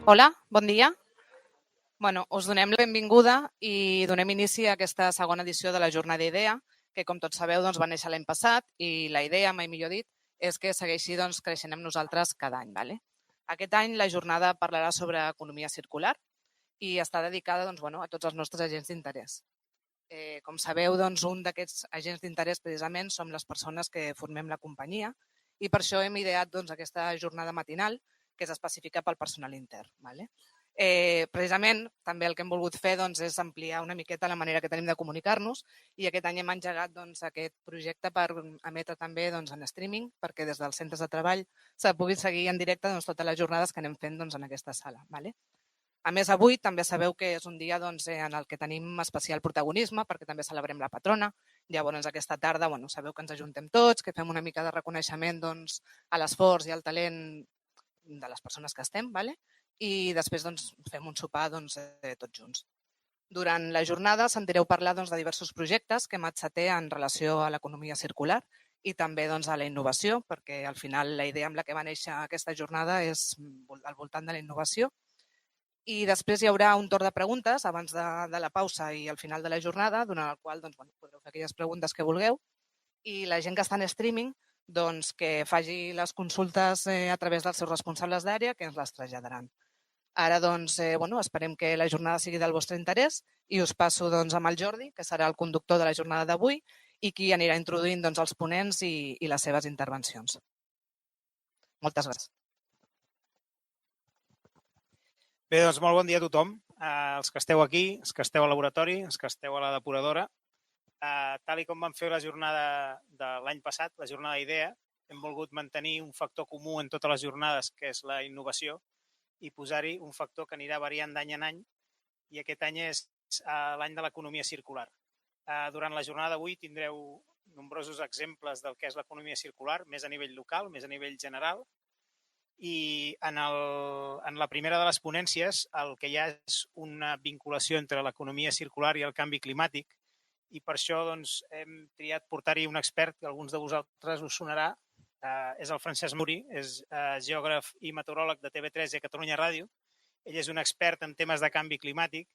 Hola, bon dia. Us donem la benvinguda i donem inici a aquesta segona edició de la Jornada Idea, que com tots sabeu va néixer l'any passat i la idea, mai millor dit, és que segueixi creixent amb nosaltres cada any. Aquest any la jornada parlarà sobre economia circular i està dedicada a tots els nostres agents d'interès. Com sabeu, un d'aquests agents d'interès precisament som les persones que formem la companyia i per això hem ideat aquesta jornada matinal que és específica pel personal intern. Precisament també el que hem volgut fer és ampliar una miqueta la manera que tenim de comunicar-nos i aquest any hem engegat aquest projecte per emetre també en streaming perquè des dels centres de treball se puguin seguir en directe totes les jornades que anem fent en aquesta sala. A més, avui també sabeu que és un dia en el que tenim especial protagonisme perquè també celebrem la patrona. Llavors, aquesta tarda sabeu que ens ajuntem tots, que fem una mica de reconeixement a l'esforç i al talent de les persones que estem, i després fem un sopar tots junts. Durant la jornada sentireu parlar de diversos projectes que Matsa té en relació a l'economia circular i també a la innovació, perquè al final la idea amb la que va néixer aquesta jornada és al voltant de la innovació. I després hi haurà un torn de preguntes abans de la pausa i al final de la jornada, durant el qual podreu fer aquelles preguntes que vulgueu. I la gent que està en streaming que faci les consultes a través dels seus responsables d'àrea que ens les traslladaran. Ara, esperem que la jornada sigui del vostre interès i us passo amb el Jordi, que serà el conductor de la jornada d'avui i qui anirà introduint els ponents i les seves intervencions. Moltes gràcies. Bé, molt bon dia a tothom. Els que esteu aquí, els que esteu al laboratori, els que esteu a la depuradora. Tal com vam fer la jornada de l'any passat, la jornada d'IDEA, hem volgut mantenir un factor comú en totes les jornades, que és la innovació, i posar-hi un factor que anirà variant d'any en any, i aquest any és l'any de l'economia circular. Durant la jornada d'avui tindreu nombrosos exemples del que és l'economia circular, més a nivell local, més a nivell general, i en la primera de les ponències el que hi ha és una vinculació entre l'economia circular i el canvi climàtic, i per això hem triat portar-hi un expert que a alguns de vosaltres us sonarà. És el Francesc Mauri, és geògraf i meteoròleg de TV3 i Catalunya Ràdio. Ell és un expert en temes de canvi climàtic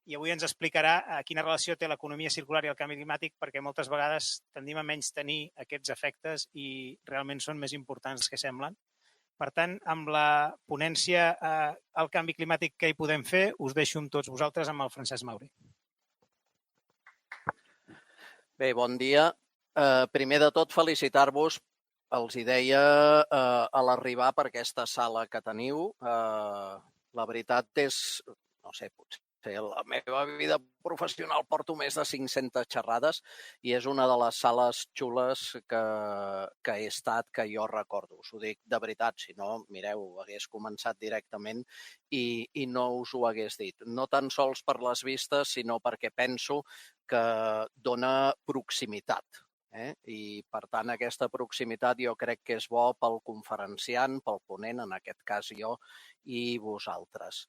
i avui ens explicarà quina relació té l'economia circular i el canvi climàtic, perquè moltes vegades tendim a menystenir aquests efectes i realment són més importants que semblen. Per tant, amb la ponència al canvi climàtic que hi podem fer, us deixo amb tots vosaltres amb el Francesc Mauri. Bé, bon dia. Primer de tot, felicitar-vos, els hi deia a l'arribar per aquesta sala que teniu. La veritat és, no sé, potser la meva vida professional porto més de 500 xerrades i és una de les sales xules que he estat, que jo recordo. Us ho dic de veritat, si no, mireu, hagués començat directament i no us ho hagués dit. No tan sols per les vistes, sinó perquè penso que dona proximitat. I, per tant, aquesta proximitat jo crec que és bo pel conferenciant, pel ponent, en aquest cas jo, i vosaltres.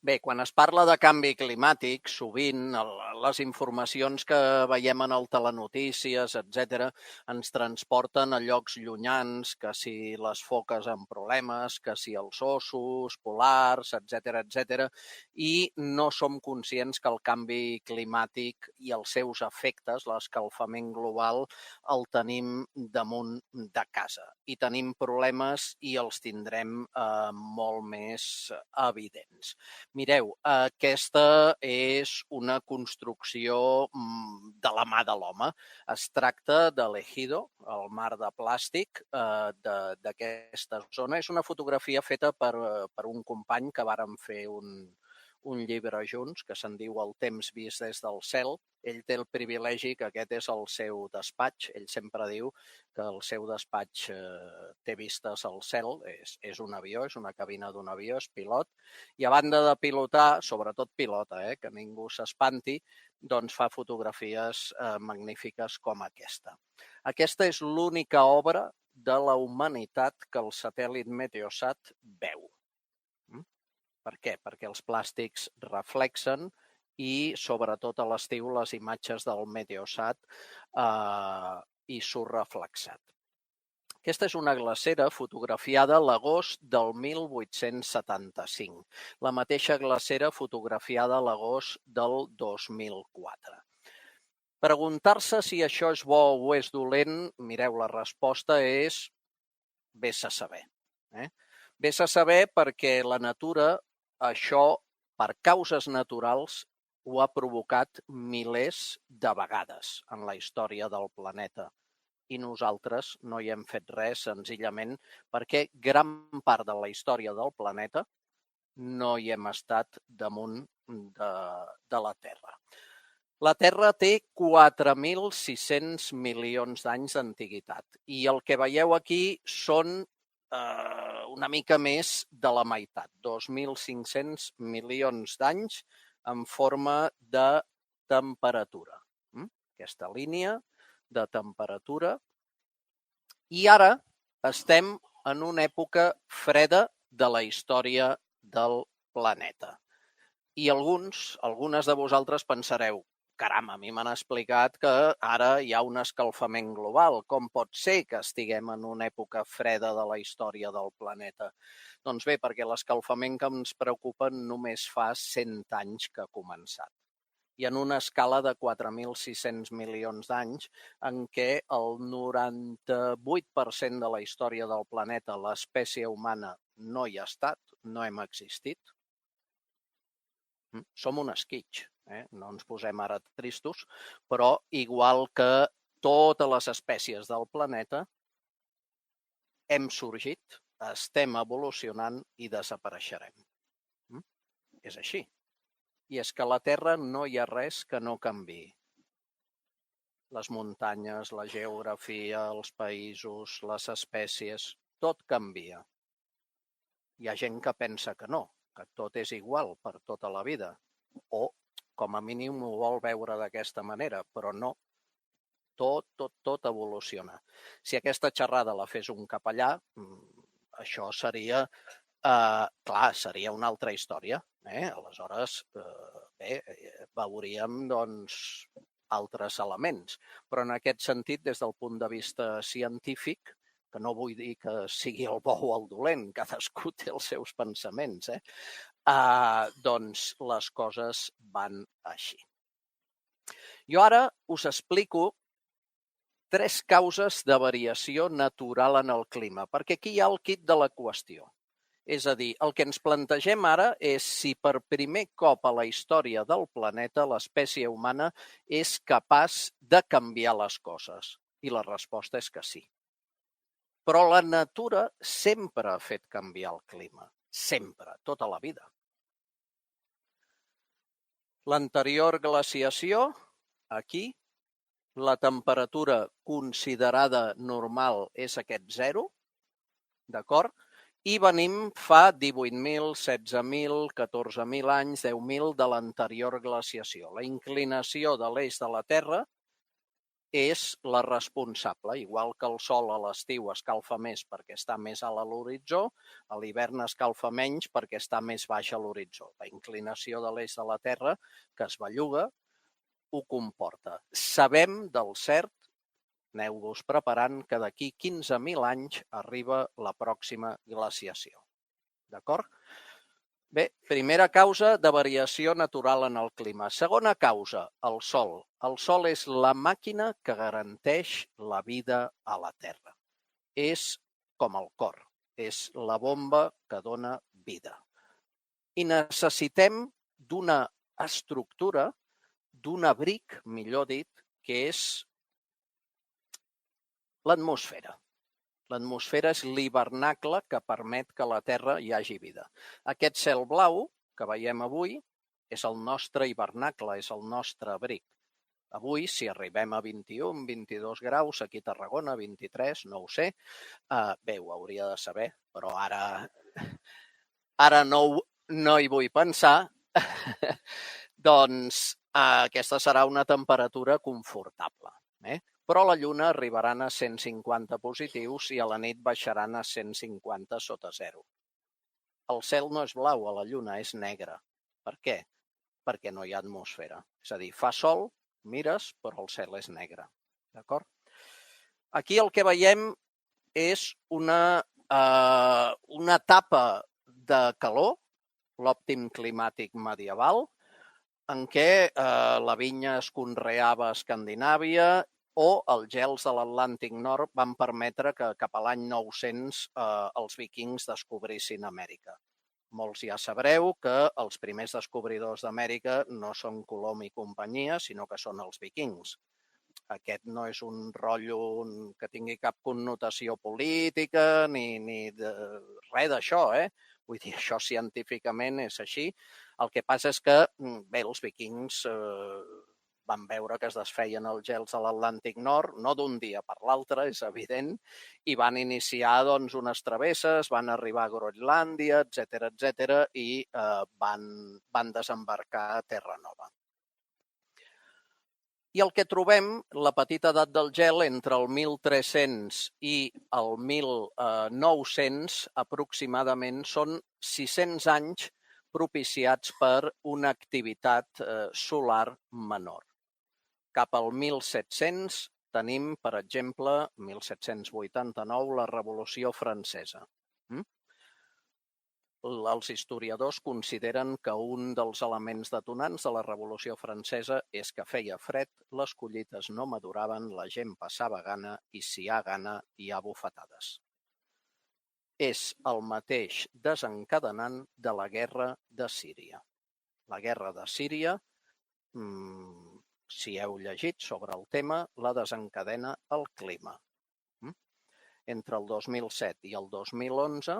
Bé, quan es parla de canvi climàtic, sovint les informacions que veiem en el telenotícies, etc., ens transporten a llocs llunyans, que si les foques amb problemes, que si els ossos polars, etc., i no som conscients que el canvi climàtic i els seus efectes, l'escalfament global, el tenim damunt de casa. I tenim problemes i els tindrem molt més evidents. Mireu, aquesta és una construcció de la mà de l'home. Es tracta de l'Ejido, el mar de plàstic d'aquesta zona. És una fotografia feta per un company que vàrem fer un llibre junts, que se'n diu El temps vist des del cel. Ell té el privilegi que aquest és el seu despatx. Ell sempre diu que el seu despatx té vistes al cel, és un avió, és una cabina d'un avió, és pilot, i a banda de pilotar, sobretot pilota, que ningú s'espanti, doncs fa fotografies magnífiques com aquesta. Aquesta és l'única obra de la humanitat que el satèl·lit Meteosat veu. Per què? Perquè els plàstics reflexen i sobretot a l'estiu les imatges del Meteosat hi surt reflexat. Aquesta és una glacera fotografiada a l'agost del 1875, la mateixa glacera fotografiada a l'agost del 2004. Preguntar-se si això és bo o és dolent, mireu, la resposta és vés a saber. Vés a saber perquè la natura, això, per causes naturals, ho ha provocat milers de vegades en la història del planeta. I nosaltres no hi hem fet res senzillament perquè gran part de la història del planeta no hi hem estat damunt de la Terra. La Terra té 4.600 milions d'anys d'antiguitat i el que veieu aquí són una mica més de la meitat, 2.500 milions d'anys en forma de temperatura. Aquesta línia de temperatura. I ara estem en una època freda de la història del planeta. I algunes de vosaltres pensareu, caram, a mi m'han explicat que ara hi ha un escalfament global. Com pot ser que estiguem en una època freda de la història del planeta? Doncs bé, perquè l'escalfament que ens preocupa només fa 100 anys que ha començat. I en una escala de 4.600 milions d'anys en què el 98% de la història del planeta, l'espècie humana, no hi ha estat, no hem existit. Som un esquitx, no ens posem ara tristos, però igual que totes les espècies del planeta, hem sorgit, estem evolucionant i desapareixerem. És així. I és que a la Terra no hi ha res que no canviï. Les muntanyes, la geografia, els països, les espècies, tot canvia. Hi ha gent que pensa que no, que tot és igual per tota la vida, o com a mínim ho vol veure d'aquesta manera, però no. Tot evoluciona. Si aquesta xerrada la fes un capellà, això seria, clar, seria una altra història. Aleshores, veuríem altres elements. Però en aquest sentit, des del punt de vista científic, que no vull dir que sigui el bo o el dolent, cadascú té els seus pensaments, doncs les coses van així. Jo ara us explico 3 causes de variació natural en el clima, perquè aquí hi ha el quid de la qüestió. És a dir, el que ens plantegem ara és si per primer cop a la història del planeta l'espècie humana és capaç de canviar les coses. I la resposta és que sí. Però la natura sempre ha fet canviar el clima. Sempre, tota la vida. L'anterior glaciació, aquí, la temperatura considerada normal és aquest 0, d'acord? I venim fa 18.000, 16.000, 14.000 anys, 10.000 de l'anterior glaciació. La inclinació de l'eix de la Terra és la responsable, igual que el Sol a l'estiu escalfa més perquè està més alt a l'horitzó, a l'hivern escalfa menys perquè està més baix a l'horitzó. La inclinació de l'eix de la Terra, que es belluga, ho comporta. Sabem del cert, aneu-vos preparant, que d'aquí 15.000 anys arriba la pròxima glaciació. D'acord? Bé, primera causa de variació natural en el clima. Segona causa, el Sol. El Sol és la màquina que garanteix la vida a la Terra. És com el cor, és la bomba que dona vida. I necessitem d'una estructura, d'un abric, millor dit, que és l'atmosfera. L'atmosfera és l'hivernacle que permet que a la Terra hi hagi vida. Aquest cel blau que veiem avui és el nostre hivernacle, és el nostre abric. Avui, si arribem a 21, 22 graus, aquí a Tarragona, 23, no ho sé, bé, ho hauria de saber, però ara no hi vull pensar, doncs aquesta serà una temperatura confortable. Però a la Lluna arribaran a 150 positius i a la nit baixaran a 150 sota 0. El cel no és blau a la Lluna, és negre. Per què? perquè no hi ha atmosfera. És a dir, fa sol, mires, però el cel és negre. D'acord? Aquí el que veiem és una etapa de calor, l'òptim climàtic medieval, en què la vinya es conreava a Escandinàvia o els gels de l'Atlàntic Nord van permetre que cap a l'any 900 els vikings descobrissin Amèrica. Molts ja sabreu que els primers descobridors d'Amèrica no són Colom i companyia, sinó que són els vikings. Aquest no és un rotllo que tingui cap connotació política ni res d'això, Vull dir, això científicament és així. El que passa és que, bé, els vikings van veure que es desfeien els gels a l'Atlàntic Nord, no d'un dia per l'altre, és evident, i van iniciar doncs, unes travesses, van arribar a Groenlàndia, etc i van desembarcar a Terra Nova. I el que trobem, la petita edat del gel, entre el 1300 i el 1900 aproximadament, són 600 anys propiciats per una activitat solar menor. Cap al 1700 tenim, per exemple, 1789, la Revolució Francesa. Els historiadors consideren que un dels elements detonants de la Revolució Francesa és que feia fred, les collites no maduraven, la gent passava gana i si hi ha gana hi ha bufetades. És el mateix desencadenant de la guerra de Síria. La guerra de Síria, si heu llegit sobre el tema, la desencadena el clima. Entre el 2007 i el 2011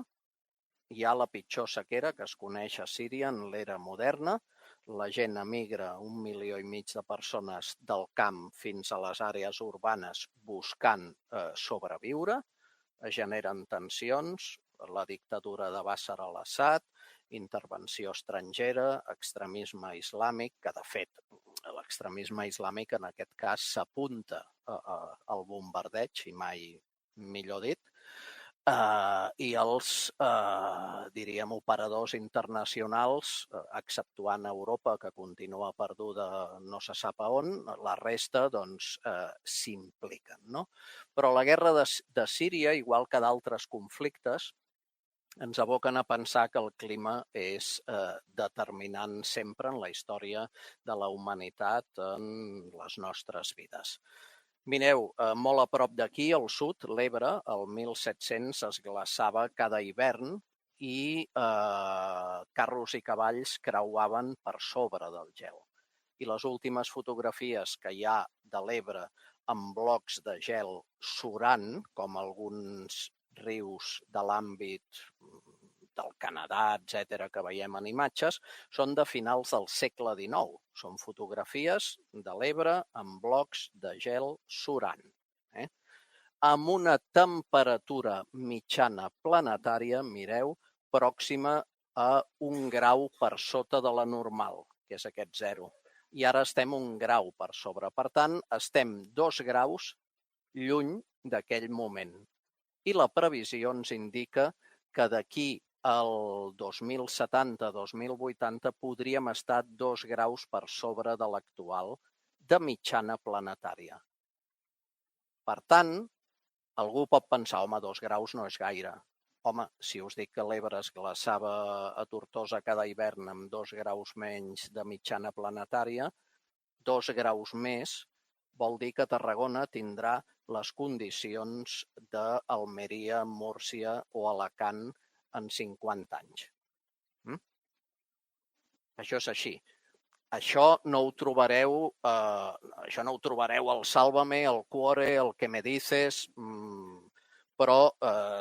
hi ha la pitjor sequera que es coneix a Síria en l'era moderna. La gent emigra 1,5 milions de persones del camp fins a les àrees urbanes buscant sobreviure. Es generen tensions, la dictadura de Bashar al-Assad, intervenció estrangera, extremisme islàmic, que de fet l'extremisme islàmic en aquest cas s'apunta al bombardeig, i mai millor dit, i els, diríem, operadors internacionals, exceptuant Europa, que continua perduda no se sap a on, la resta doncs s'impliquen, no? Però la guerra de Síria, igual que d'altres conflictes, ens aboquen a pensar que el clima és determinant sempre en la història de la humanitat en les nostres vides. Mireu, molt a prop d'aquí, al sud, l'Ebre, el 1700 es glaçava cada hivern i carros i cavalls creuaven per sobre del gel. I les últimes fotografies que hi ha de l'Ebre amb blocs de gel surant, com alguns rius de l'àmbit del Canadà, etc., que veiem en imatges, són de finals del segle XIX. Són fotografies de l'Ebre amb blocs de gel surant. Amb una temperatura mitjana planetària, mireu, pròxima a 1 grau per sota de la normal, que és aquest 0. I ara estem 1 grau per sobre. Per tant, estem 2 graus lluny d'aquell moment. I la previsió ens indica que d'aquí al 2070-2080 podríem estar 2 graus per sobre de l'actual de mitjana planetària. Per tant, algú pot pensar, home, 2 graus no és gaire. Home, si us dic que l'Ebre es glaçava a Tortosa cada hivern amb 2 graus menys de mitjana planetària, 2 graus més vol dir que Tarragona tindrà les condicions d'Almeria, Múrcia o Alacant en 50 anys. Això és així. Això no ho trobareu al Sálvame, al Cuore, al Que me dices, però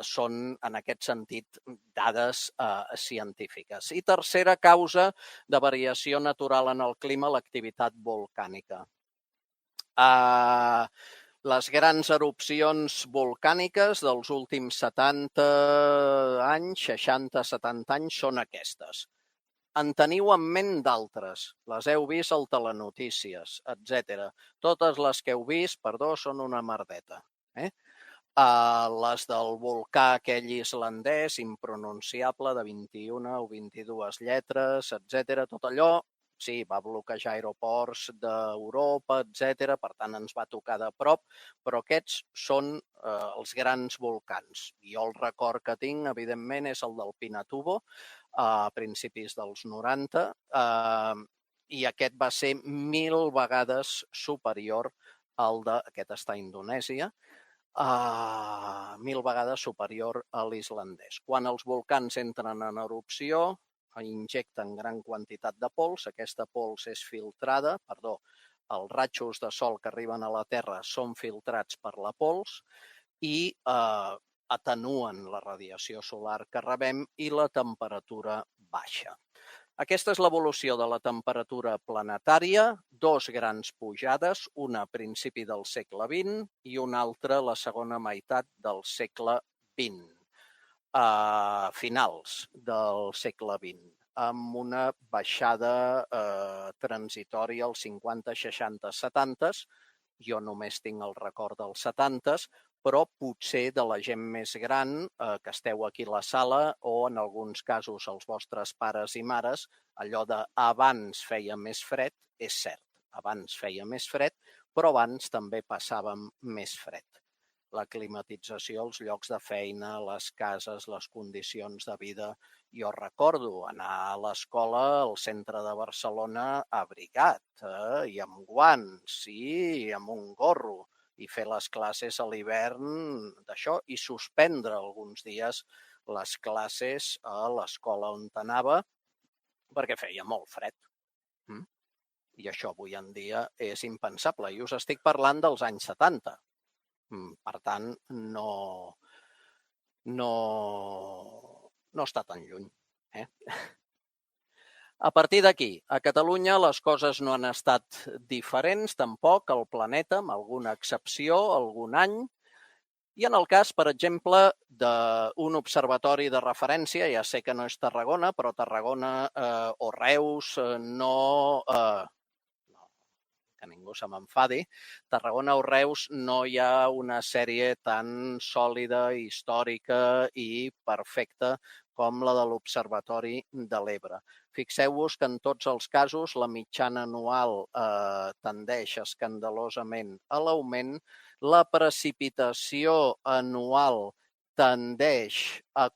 són, en aquest sentit, dades científiques. I tercera causa de variació natural en el clima, l'activitat volcànica. Les grans erupcions volcàniques dels últims 70 anys, 60-70 anys, són aquestes. En teniu en ment d'altres, les heu vist al telenotícies, etc. Totes les que heu vist, perdó, són una merdeta. Les del volcà aquell islandès, impronunciable, de 21 o 22 lletres, etc. Tot allò sí, va bloquejar aeroports d'Europa, etc. Per tant, ens va tocar de prop, però aquests són els grans volcans. Jo el record que tinc, evidentment, és el del Pinatubo, a principis dels 90, i aquest va ser 1000 vegades superior al d'aquest està a Indonèsia, 1000 vegades superior a l'islandès. Quan els volcans entren en erupció, injecten gran quantitat de pols, aquesta pols és filtrada, els ratxos de sol que arriben a la Terra són filtrats per la pols i atenuen la radiació solar que rebem i la temperatura baixa. Aquesta és l'evolució de la temperatura planetària, dos grans pujades, una a principi del segle XX i una altra a la segona meitat del segle XX, a finals del segle XX, amb una baixada transitòria als 50, 60, 70. Jo només tinc el record dels 70, però potser de la gent més gran que esteu aquí a la sala o en alguns casos els vostres pares i mares, allò de abans feia més fred, és cert, abans feia més fred, però abans també passàvem més fred. La climatització, els llocs de feina, les cases, les condicions de vida. Jo recordo anar a l'escola al centre de Barcelona abrigat i amb guants i amb un gorro i fer les classes a l'hivern d'això i suspendre alguns dies les classes a l'escola on anava perquè feia molt fred. I això avui en dia és impensable. I us estic parlant dels anys 70. Per tant, no està tan lluny. A partir d'aquí, a Catalunya les coses no han estat diferents tampoc al planeta, amb alguna excepció, algun any. I en el cas, per exemple, d'un observatori de referència, ja sé que no és Tarragona, però Tarragona o Reus que ningú se m'enfadi, Tarragona o Reus no hi ha una sèrie tan sòlida, històrica i perfecta com la de l'Observatori de l'Ebre. Fixeu-vos que en tots els casos la mitjana anual tendeix escandalosament a l'augment, la precipitació anual tendeix a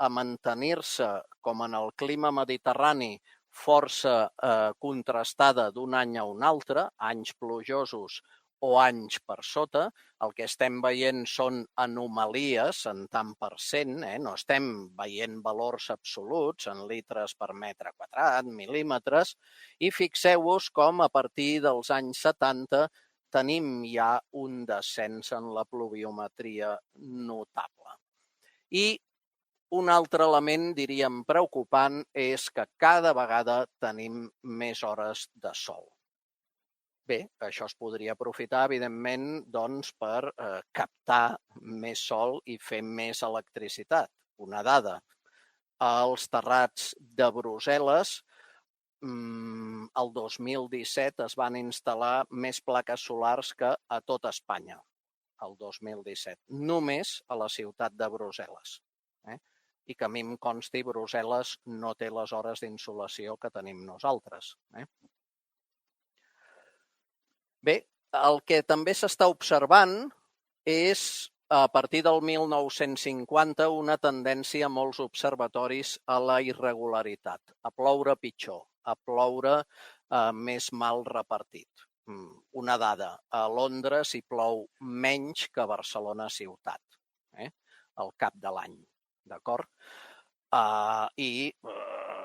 mantenir-se, com en el clima mediterrani, força contrastada d'un any a un altre, anys plujosos o anys per sota. El que estem veient són anomalies en tant per cent, no estem veient valors absoluts en litres per metre quadrat, mil·límetres, i fixeu-vos com a partir dels anys 70 tenim ja un descens en la pluviometria notable. I un altre element, diríem, preocupant és que cada vegada tenim més hores de sol. Bé, això es podria aprofitar, evidentment, doncs, per captar més sol i fer més electricitat. Una dada, als terrats de Brussel·les, el 2017 es van instal·lar més plaques solars que a tot Espanya, el 2017, només a la ciutat de Brussel·les. I que a mi em consti, Brussel·les no té les hores d'insolació que tenim nosaltres. Bé, el que també s'està observant és, a partir del 1950, una tendència a molts observatoris a la irregularitat, a ploure pitjor, a ploure més mal repartit. Una dada, a Londres hi plou menys que a Barcelona ciutat, al cap de l'any. D'acord? I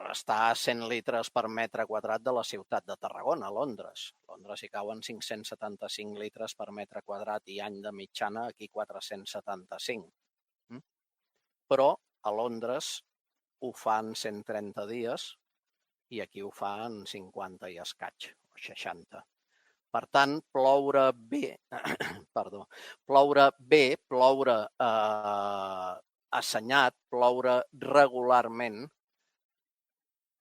està a 100 litres per metre quadrat de la ciutat de Tarragona, Londres. A Londres hi cauen 575 litres per metre quadrat i any de mitjana, aquí 475. Però a Londres ho fa en 130 dies i aquí ho fa en 50 i escaig, o 60. Per tant, ploure assenyat, ploure regularment,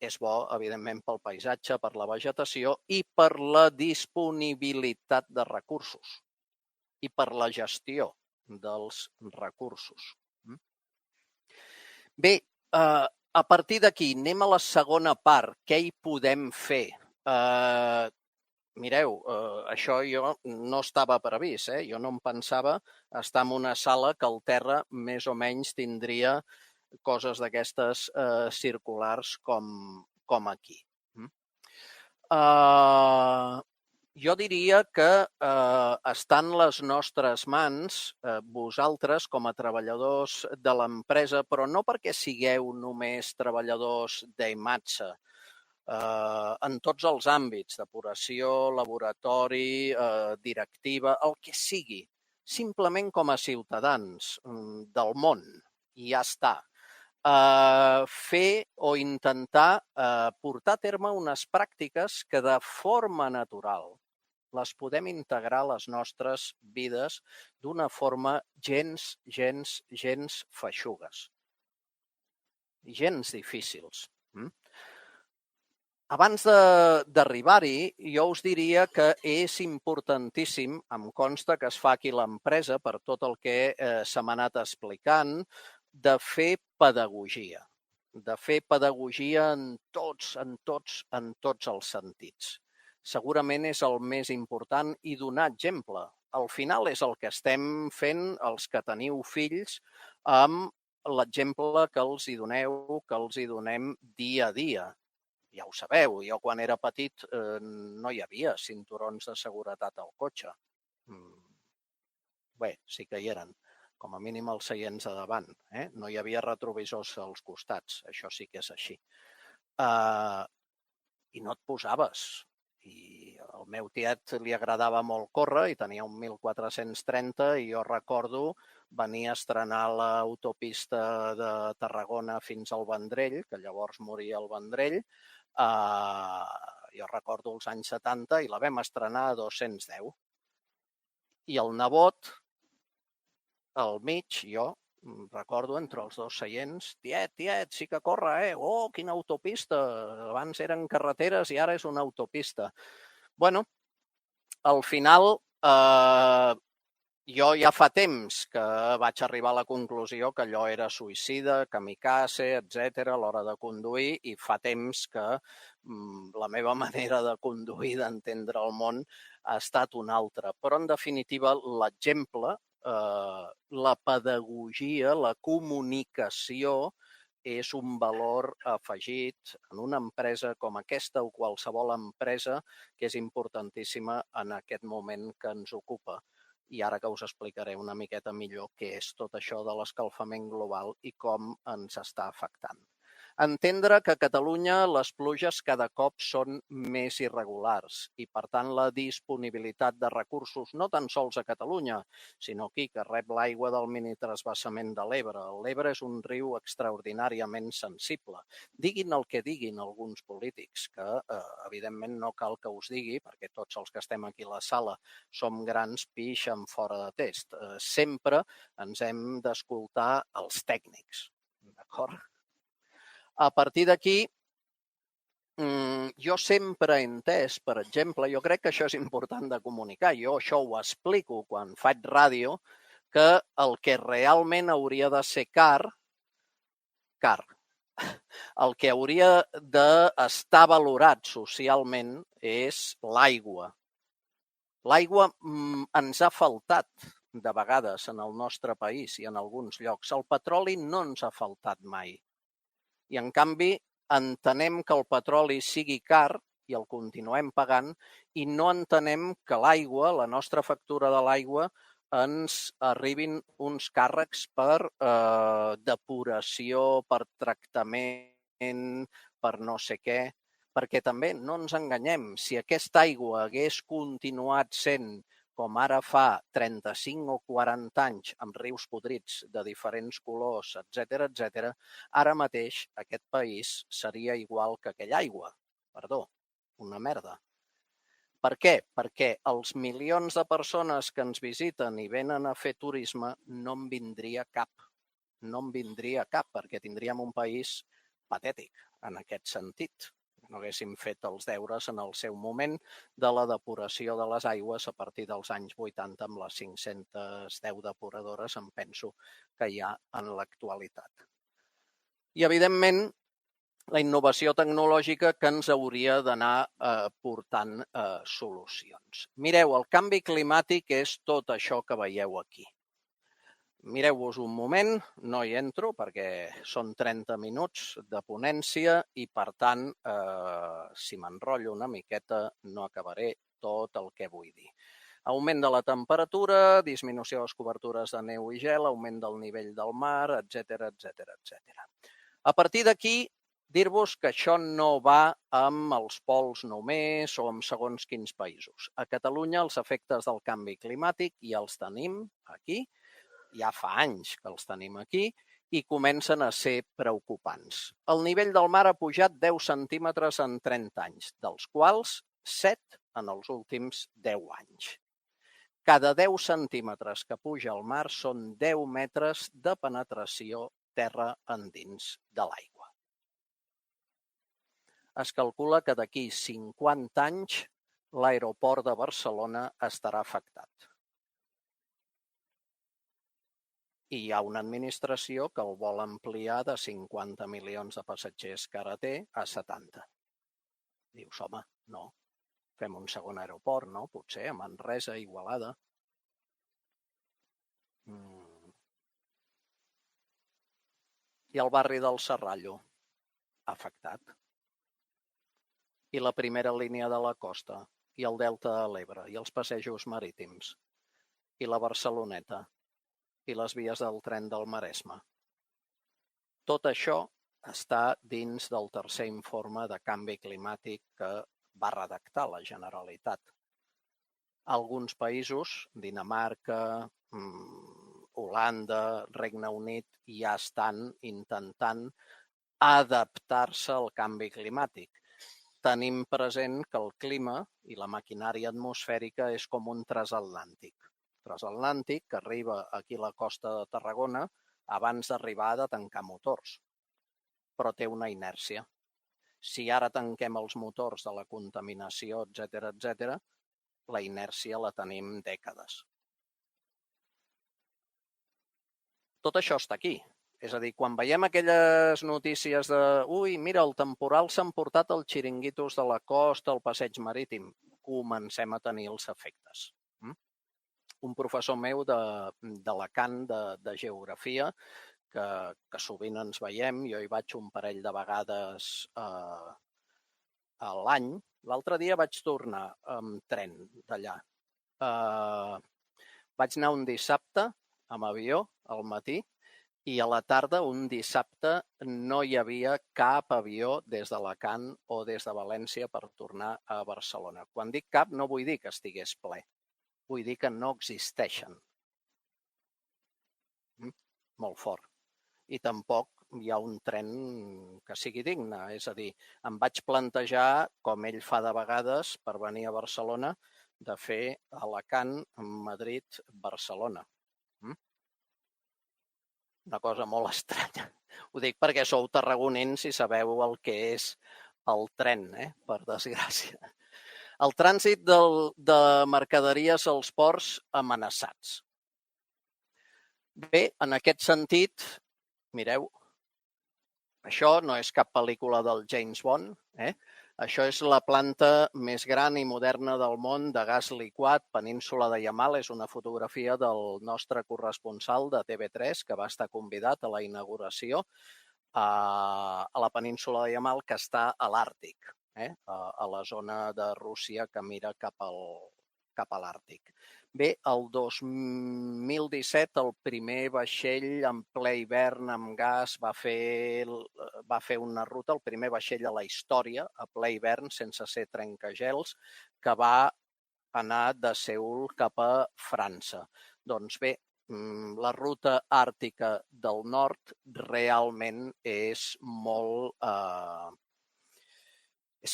és bo, evidentment, pel paisatge, per la vegetació i per la disponibilitat de recursos i per la gestió dels recursos. Bé, A partir d'aquí, anem a la segona part. Què hi podem fer? Mireu, això jo no estava previst, jo no em pensava estar en una sala que al terra més o menys tindria coses d'aquestes circulars com aquí. Jo diria que està en les nostres mans, vosaltres com a treballadors de l'empresa, però no perquè sigueu només treballadors d'imatge, en tots els àmbits, depuració, laboratori, directiva, el que sigui, simplement com a ciutadans del món, i ja està. Fer o intentar portar a terme unes pràctiques que de forma natural les podem integrar a les nostres vides d'una forma gens feixugues. Gens difícils. Abans d'arribar-hi, jo us diria que és importantíssim, em consta que es fa aquí l'empresa per tot el que se m'ha anat explicant, de fer pedagogia. De fer pedagogia en tots els sentits. Segurament és el més important i donar exemple. Al final és el que estem fent els que teniu fills amb l'exemple que els hi doneu, que els hi donem dia a dia. Ja ho sabeu, jo quan era petit no hi havia cinturons de seguretat al cotxe. Bé, sí que hi eren, com a mínim els seients de davant. No hi havia retrovisors als costats, això sí que és així. I no et posaves. I al meu tiet li agradava molt córrer i tenia un 1430 i jo recordo venir a estrenar l'autopista de Tarragona fins al Vendrell, que llavors moria el Vendrell. Jo recordo els anys 70 i la vam estrenar a 210. I el nebot, al mig, jo recordo entre els dos seients, tiet, sí que corre, Oh, quina autopista! Abans eren carreteres i ara és una autopista. Bueno, al final, jo ja fa temps que vaig arribar a la conclusió que allò era suïcida, kamikaze, etc. a l'hora de conduir, i fa temps que la meva manera de conduir, d'entendre el món, ha estat una altra. Però, en definitiva, l'exemple, la pedagogia, la comunicació, és un valor afegit en una empresa com aquesta o qualsevol empresa que és importantíssima en aquest moment que ens ocupa. I ara que us explicaré una miqueta millor què és tot això de l'escalfament global i com ens està afectant. Entendre que a Catalunya les pluges cada cop són més irregulars i, per tant, la disponibilitat de recursos, no tan sols a Catalunya, sinó aquí, que rep l'aigua del minitransvasament de l'Ebre. L'Ebre és un riu extraordinàriament sensible. Diguin el que diguin alguns polítics, que evidentment no cal que us digui, perquè tots els que estem aquí a la sala som grans pixen fora de test. Sempre ens hem d'escoltar els tècnics, d'acord? A partir d'aquí, jo sempre he entès, per exemple, jo crec que això és important de comunicar, jo això ho explico quan faig ràdio, que el que realment hauria de ser car, el que hauria d'estar valorat socialment és l'aigua. L'aigua ens ha faltat de vegades en el nostre país i en alguns llocs. El petroli no ens ha faltat mai. I, en canvi, entenem que el petroli sigui car i el continuem pagant i no entenem que l'aigua, la nostra factura de l'aigua, ens arribin uns càrrecs per depuració, per tractament, per no sé què, perquè també no ens enganyem. Si aquesta aigua hagués continuat sent com ara fa 35 o 40 anys, amb rius podrits de diferents colors, etc., ara mateix aquest país seria igual que aquella aigua. Perdó, una merda. Per què? Perquè els milions de persones que ens visiten i venen a fer turisme no en vindria cap. No en vindria cap, perquè tindríem un país patètic en aquest sentit. No haguéssim fet els deures en el seu moment de la depuració de les aigües a partir dels anys 80 amb les 510 depuradores, em penso, que hi ha en l'actualitat. I, evidentment, la innovació tecnològica que ens hauria d'anar portant solucions. Mireu, el canvi climàtic és tot això que veieu aquí. Mireu-vos un moment, no hi entro perquè són 30 minuts de ponència i, per tant, si m'enrotllo una miqueta, no acabaré tot el que vull dir. Augment de la temperatura, disminució de les cobertures de neu i gel, augment del nivell del mar, etc. A partir d'aquí, dir-vos que això no va amb els pols només o amb segons quins països. A Catalunya els efectes del canvi climàtic ja els tenim aquí, ja fa anys que els tenim aquí i comencen a ser preocupants. El nivell del mar ha pujat 10 centímetres en 30 anys, dels quals 7 en els últims 10 anys. Cada 10 centímetres que puja al mar són 10 metres de penetració terra endins de l'aigua. Es calcula que d'aquí 50 anys l'aeroport de Barcelona estarà afectat. I hi ha una administració que el vol ampliar de 50 milions de passatgers que ara té a 70. Dius, home, no. Fem un segon aeroport, no? Potser a Manresa, Igualada. I el barri del Serrallo, afectat. I la primera línia de la costa, i el delta de l'Ebre, i els passejos marítims, i la Barceloneta, i les vies del tren del Maresme. Tot això està dins del tercer informe de canvi climàtic que va redactar la Generalitat. Alguns països, Dinamarca, Holanda, Regne Unit, ja estan intentant adaptar-se al canvi climàtic. Tenim present que el clima i la maquinària atmosfèrica és com un transatlàntic. Transatlàntic que arriba aquí a la costa de Tarragona abans d'arribar de tancar motors, però té una inèrcia. Si ara tanquem els motors de la contaminació, etc., la inèrcia la tenim dècades. Tot això està aquí. És a dir, quan veiem aquelles notícies de ui, mira, el temporal s'ha emportat els xiringuitos de la costa, el passeig marítim, comencem a tenir els efectes. Un professor meu d'Alacant de geografia, que sovint ens veiem, jo hi vaig un parell de vegades a l'any. L'altre dia vaig tornar amb tren d'allà. Vaig anar un dissabte amb avió al matí i a la tarda, un dissabte, no hi havia cap avió des d'Alacant o des de València per tornar a Barcelona. Quan dic cap, no vull dir que estigués ple. Vull dir que no existeixen. Molt fort. I tampoc hi ha un tren que sigui digne. És a dir, em vaig plantejar, com ell fa de vegades, per venir a Barcelona, de fer Alacant, Madrid, Barcelona. Una cosa molt estranya. Ho dic perquè sou tarragonins i sabeu el que és el tren, per desgràcia. El trànsit de mercaderies als ports amenaçats. Bé, en aquest sentit, mireu, això no és cap pel·lícula del James Bond, Això és la planta més gran i moderna del món de gas liquat, Península de Yamal. És una fotografia del nostre corresponsal de TV3 que va estar convidat a la inauguració a la Península de Yamal, que està a l'Àrtic, a la zona de Rússia que mira cap a l'Àrtic. Bé, el 2017 el primer vaixell en ple hivern amb gas va fer una ruta, el primer vaixell a la història, a ple hivern, sense ser trencagels, que va anar de Seül cap a França. Doncs bé, la ruta àrtica del nord realment és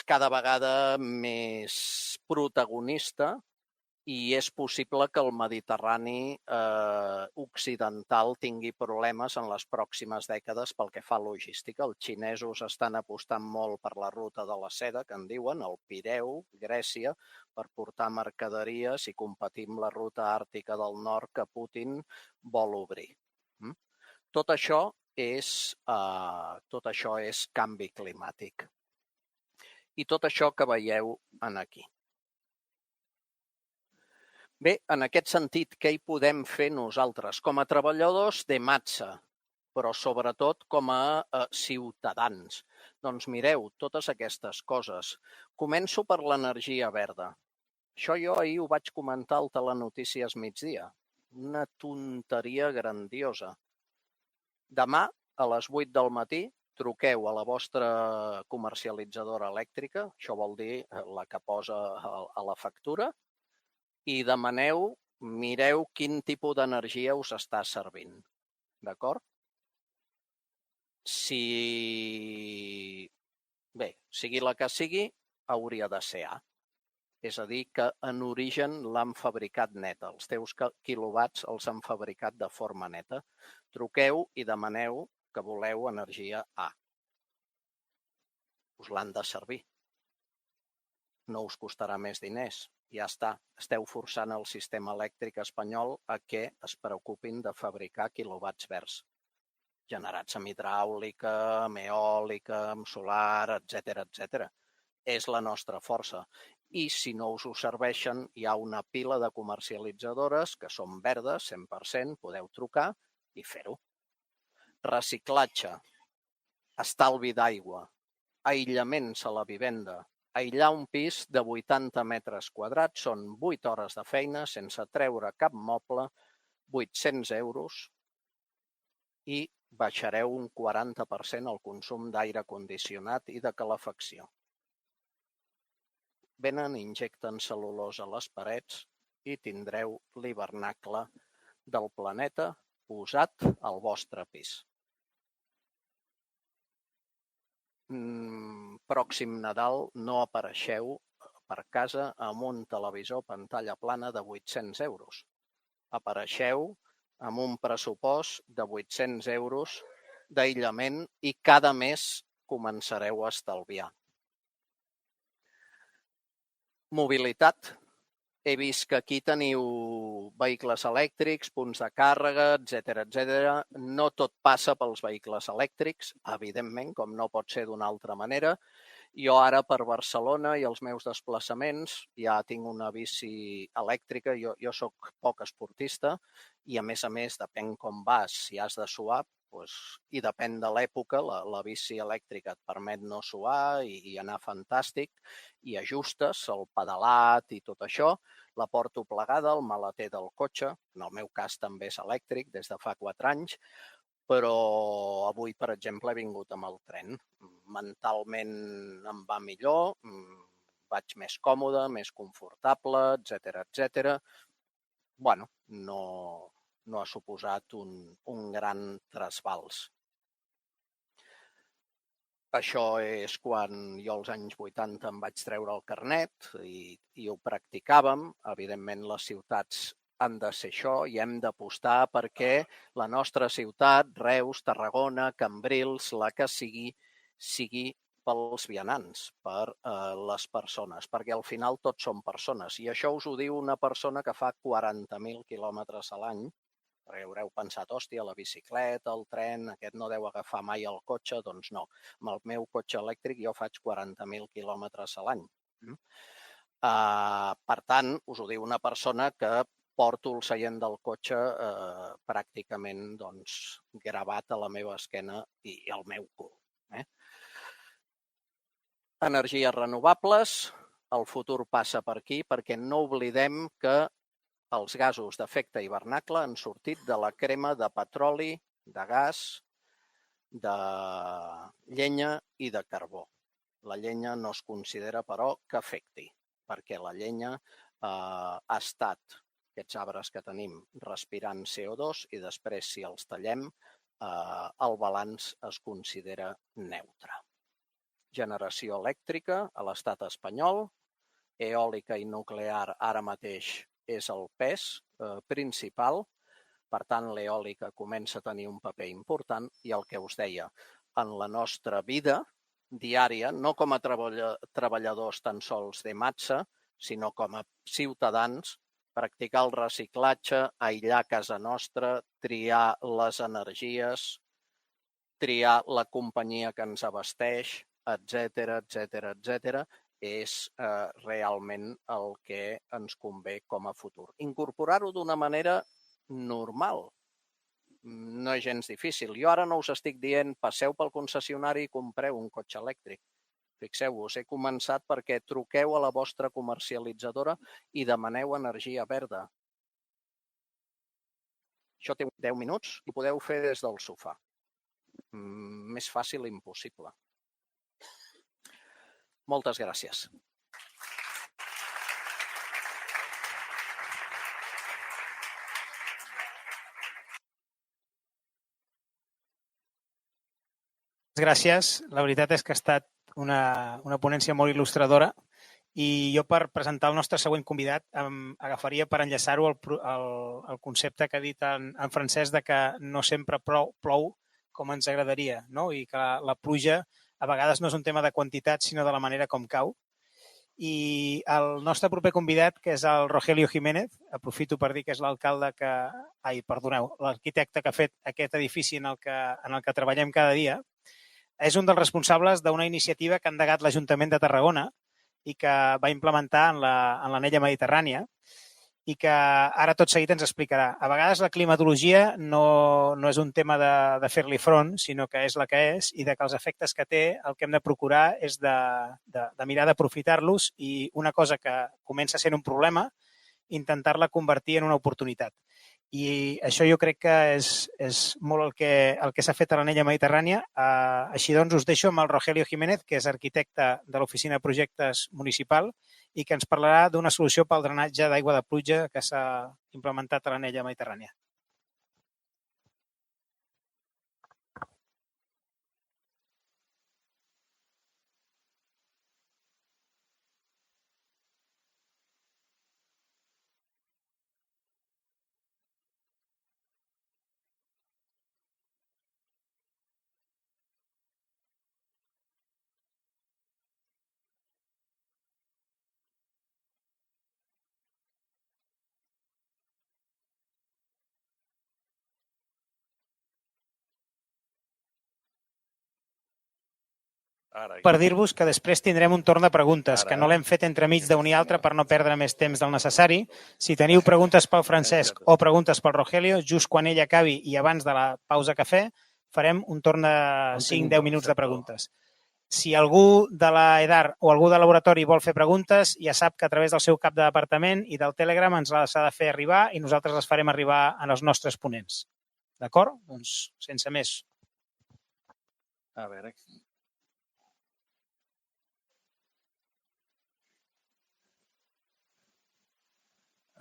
cada vegada més protagonista i és possible que el Mediterrani occidental tingui problemes en les pròximes dècades pel que fa a logística. Els xinesos estan apostant molt per la ruta de la seda, que en diuen, el Pireu, Grècia, per portar mercaderies i competir amb la ruta àrtica del nord que Putin vol obrir. Tot això tot això és canvi climàtic. I tot això que veieu aquí. Bé, en aquest sentit, què hi podem fer nosaltres com a treballadors de Matsa, però sobretot com a ciutadans? Doncs mireu, totes aquestes coses. Començo per l'energia verda. Això jo ahir ho vaig comentar al Telenotícies migdia. Una tonteria grandiosa. Demà, a les 8 del matí, truqueu a la vostra comercialitzadora elèctrica, això vol dir la que posa a la factura, i demaneu, mireu quin tipus d'energia us està servint. D'acord? Sigui la que sigui, hauria de ser A. És a dir, que en origen l'han fabricat neta. Els teus quilowatts els han fabricat de forma neta. Truqueu i demaneu que voleu energia A. Us l'han de servir. No us costarà més diners. Ja està. Esteu forçant el sistema elèctric espanyol a que es preocupin de fabricar quilowatts verds, generats amb hidràulica, amb eòlica, amb solar, etc. És la nostra força. I si no us ho serveixen, hi ha una pila de comercialitzadores que són verdes, 100%, podeu trucar i fer-ho. Reciclatge, estalvi d'aigua, aïllaments a la vivenda. Aïllar un pis de 80 metres quadrats són 8 hores de feina sense treure cap moble, 800 euros, i baixareu un 40% el consum d'aire condicionat i de calefacció. Venen, injecten cel·lulosa a les parets i tindreu l'hivernacle del planeta posat al vostre pis. Pròxim Nadal no apareixeu per casa amb un televisor pantalla plana de 800 euros. Apareixeu amb un pressupost de 800 euros d'aïllament i cada mes començareu a estalviar. Mobilitat. He vist que aquí teniu vehicles elèctrics, punts de càrrega, etc. No tot passa pels vehicles elèctrics, evidentment, com no pot ser d'una altra manera. Jo ara per Barcelona i els meus desplaçaments ja tinc una bici elèctrica, jo soc poc esportista i a més, depèn com vas, si has de suar, i depèn de l'època, la bici elèctrica et permet no suar i anar fantàstic, i ajustes el pedalat i tot això, la porto plegada al maleter del cotxe, en el meu cas també és elèctric des de fa 4 anys, però avui, per exemple, he vingut amb el tren. Mentalment em va millor, vaig més còmode, més confortable, etc. Bueno, no ha suposat un gran trasbals. Això és quan jo als anys 80 em vaig treure el carnet i ho practicàvem. Evidentment, les ciutats han de ser això i hem d'apostar perquè la nostra ciutat, Reus, Tarragona, Cambrils, la que sigui pels vianants, per les persones, perquè al final tots som persones. I això us ho diu una persona que fa 40.000 quilòmetres a l'any, perquè haureu pensat, hòstia, la bicicleta, el tren, aquest no deu agafar mai el cotxe, doncs no. Amb el meu cotxe elèctric jo faig 40.000 quilòmetres a l'any. Per tant, us ho diu una persona que porto el seient del cotxe pràcticament gravat a la meva esquena i al meu cul. Energies renovables, el futur passa per aquí perquè no oblidem que els gasos d'efecte hivernacle han sortit de la crema de petroli, de gas, de llenya i de carbó. La llenya no es considera, però, que afecti, perquè la llenya ha estat, aquests arbres que tenim, respirant CO2 i després, si els tallem, el balanç es considera neutre. Generació elèctrica a l'estat espanyol, eòlica i nuclear ara mateix és el pes principal, per tant l'eòlica comença a tenir un paper important i el que us deia, en la nostra vida diària, no com a treballadors tan sols de Matsa, sinó com a ciutadans, practicar el reciclatge, aïllar casa nostra, triar les energies, triar la companyia que ens abasteix, etc. És realment el que ens convé com a futur. Incorporar-ho d'una manera normal no és gens difícil. Jo ara no us estic dient passeu pel concessionari i compreu un cotxe elèctric. Fixeu-vos, he començat perquè truqueu a la vostra comercialitzadora i demaneu energia verda. Això té 10 minuts i podeu fer des del sofà. Més fàcil impossible. Moltes gràcies. Gràcies. La veritat és que ha estat una ponència molt il·lustradora i jo per presentar el nostre següent convidat agafaria per enllaçar-ho el concepte que ha dit en Francesc de que no sempre plou com ens agradaria, no? I que la pluja a vegades no és un tema de quantitat sinó de la manera com cau. I el nostre proper convidat, que és el Rogelio Jiménez, aprofito per dir que és l'arquitecte que ha fet aquest edifici en el que treballem cada dia, és un dels responsables d'una iniciativa que ha endegat l'Ajuntament de Tarragona i que va implementar en l'anella mediterrània i que ara tot seguit ens explicarà. A vegades la climatologia no és un tema de fer-li front, sinó que és la que és i de que els efectes que té el que hem de procurar és de mirar d'aprofitar-los i una cosa que comença sent un problema, intentar-la convertir en una oportunitat. I això jo crec que és molt el que s'ha fet a l'anella mediterrània. Així doncs us deixo amb el Rogelio Jiménez, que és arquitecte de l'Oficina de Projectes Municipal i que ens parlarà d'una solució pel drenatge d'aigua de pluja que s'ha implementat a l'anella mediterrània. Per dir-vos que després tindrem un torn de preguntes, que no l'hem fet entremig d'un i altre per no perdre més temps del necessari. Si teniu preguntes pel Francesc o preguntes pel Rogelio, just quan ell acabi i abans de la pausa cafè, farem un torn de 5-10 minuts de preguntes. Si algú de l'EDAR o algú de laboratori vol fer preguntes, ja sap que a través del seu cap de departament i del Telegram ens les ha de fer arribar i nosaltres les farem arribar als nostres ponents. D'acord? Doncs, sense més. A veure...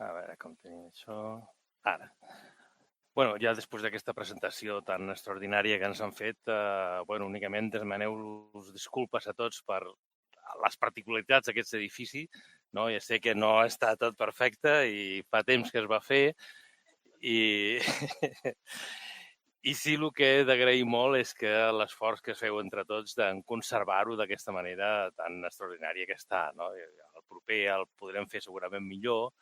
A veure com tenim això... Ara. Bueno, ja després d'aquesta presentació tan extraordinària que ens han fet, únicament demaneu-vos disculpes a tots per les particularitats d'aquest edifici. No? Ja sé que no està tot perfecte i fa temps que es va fer i sí, el que he d'agrair molt és que l'esforç que es feu entre tots en conservar-ho d'aquesta manera tan extraordinària que està. No? El proper el podrem fer segurament millor,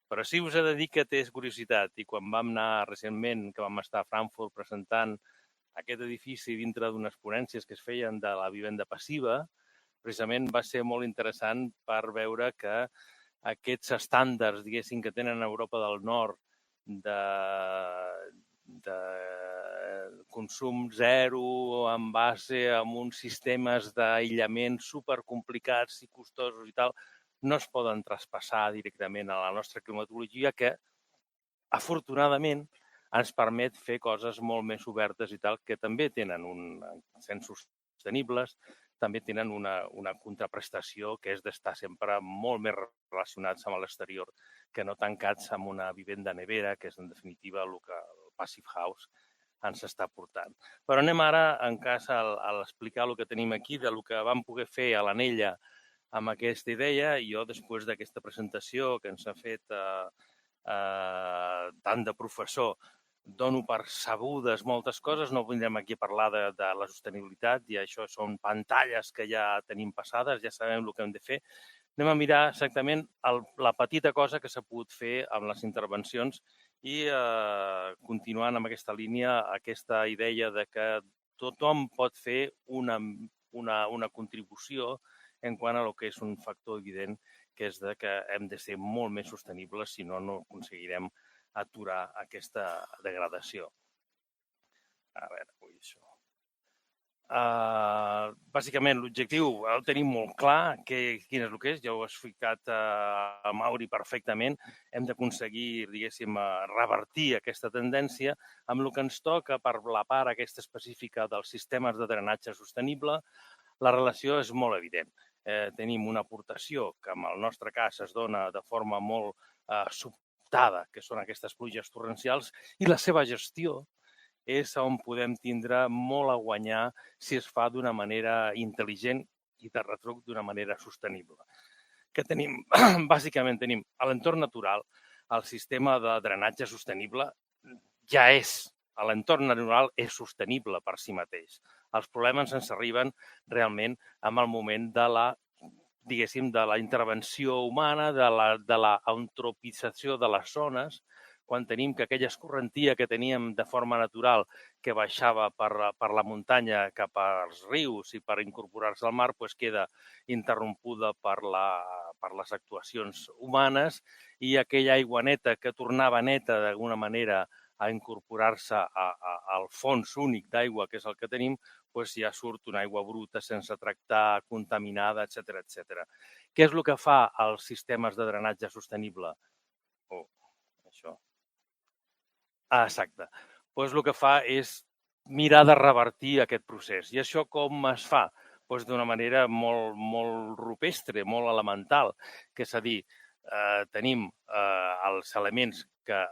però sí us he de dir que té curiositat i quan vam anar recentment, que vam estar a Frankfurt presentant aquest edifici dintre d'unes ponències que es feien de la vivenda passiva, precisament va ser molt interessant per veure que aquests estàndards, diguéssim, que tenen a Europa del Nord de consum zero en base a uns sistemes d'aïllament supercomplicats i costosos i tal, no es poden traspassar directament a la nostra climatologia que, afortunadament, ens permet fer coses molt més obertes i tal, que també tenen sens sostenibles, també tenen una contraprestació que és d'estar sempre molt més relacionats amb l'exterior que no tancats amb una vivenda nevera, que és en definitiva el que el Passive House ens està portant. Però anem ara, en cas, a explicar el que tenim aquí, del que vam poder fer a l'anella amb aquesta idea. Jo, després d'aquesta presentació que ens ha fet tant de professor, dono per sabudes moltes coses, no vindrem aquí a parlar de la sostenibilitat, i això són pantalles que ja tenim passades, ja sabem el que hem de fer. Anem a mirar exactament la petita cosa que s'ha pogut fer amb les intervencions i continuant amb aquesta línia, aquesta idea de que tothom pot fer una contribució en quant a lo que és un factor evident, que és que hem de ser molt més sostenibles, si no, no aconseguirem aturar aquesta degradació. A veure, això. Bàsicament, l'objectiu el tenim molt clar, quin és el que és, ja ho ha explicat a Mauri perfectament. Hem d'aconseguir, diguéssim, revertir aquesta tendència amb el que ens toca per la part aquesta específica dels sistemes de drenatge sostenible. La relació és molt evident. Tenim una aportació que en el nostre cas es dona de forma molt sobtada, que són aquestes pluges torrencials, i la seva gestió és on podem tindre molt a guanyar si es fa d'una manera intel·ligent i de retruc d'una manera sostenible. Que tenim, bàsicament tenim a l'entorn natural, el sistema de drenatge sostenible ja és, l'entorn natural és sostenible per si mateix. Els problemes ens arriben realment amb el moment de la, diguéssim, de la intervenció humana, de la antropització de les zones, quan tenim que aquella escorrentia que teníem de forma natural que baixava per la muntanya cap als rius i per incorporar-se al mar, doncs queda interrompuda per les actuacions humanes i aquella aigua neta que tornava neta d'alguna manera a incorporar-se al fons únic d'aigua, que és el que tenim, doncs ja surt una aigua bruta, sense tractar, contaminada, etc etc. Què és el que fa els sistemes de drenatge sostenible? Això. Exacte. Doncs el que fa és mirar de revertir aquest procés. I això com es fa? Doncs d'una manera molt rupestre, molt elemental, que és a dir, tenim els elements que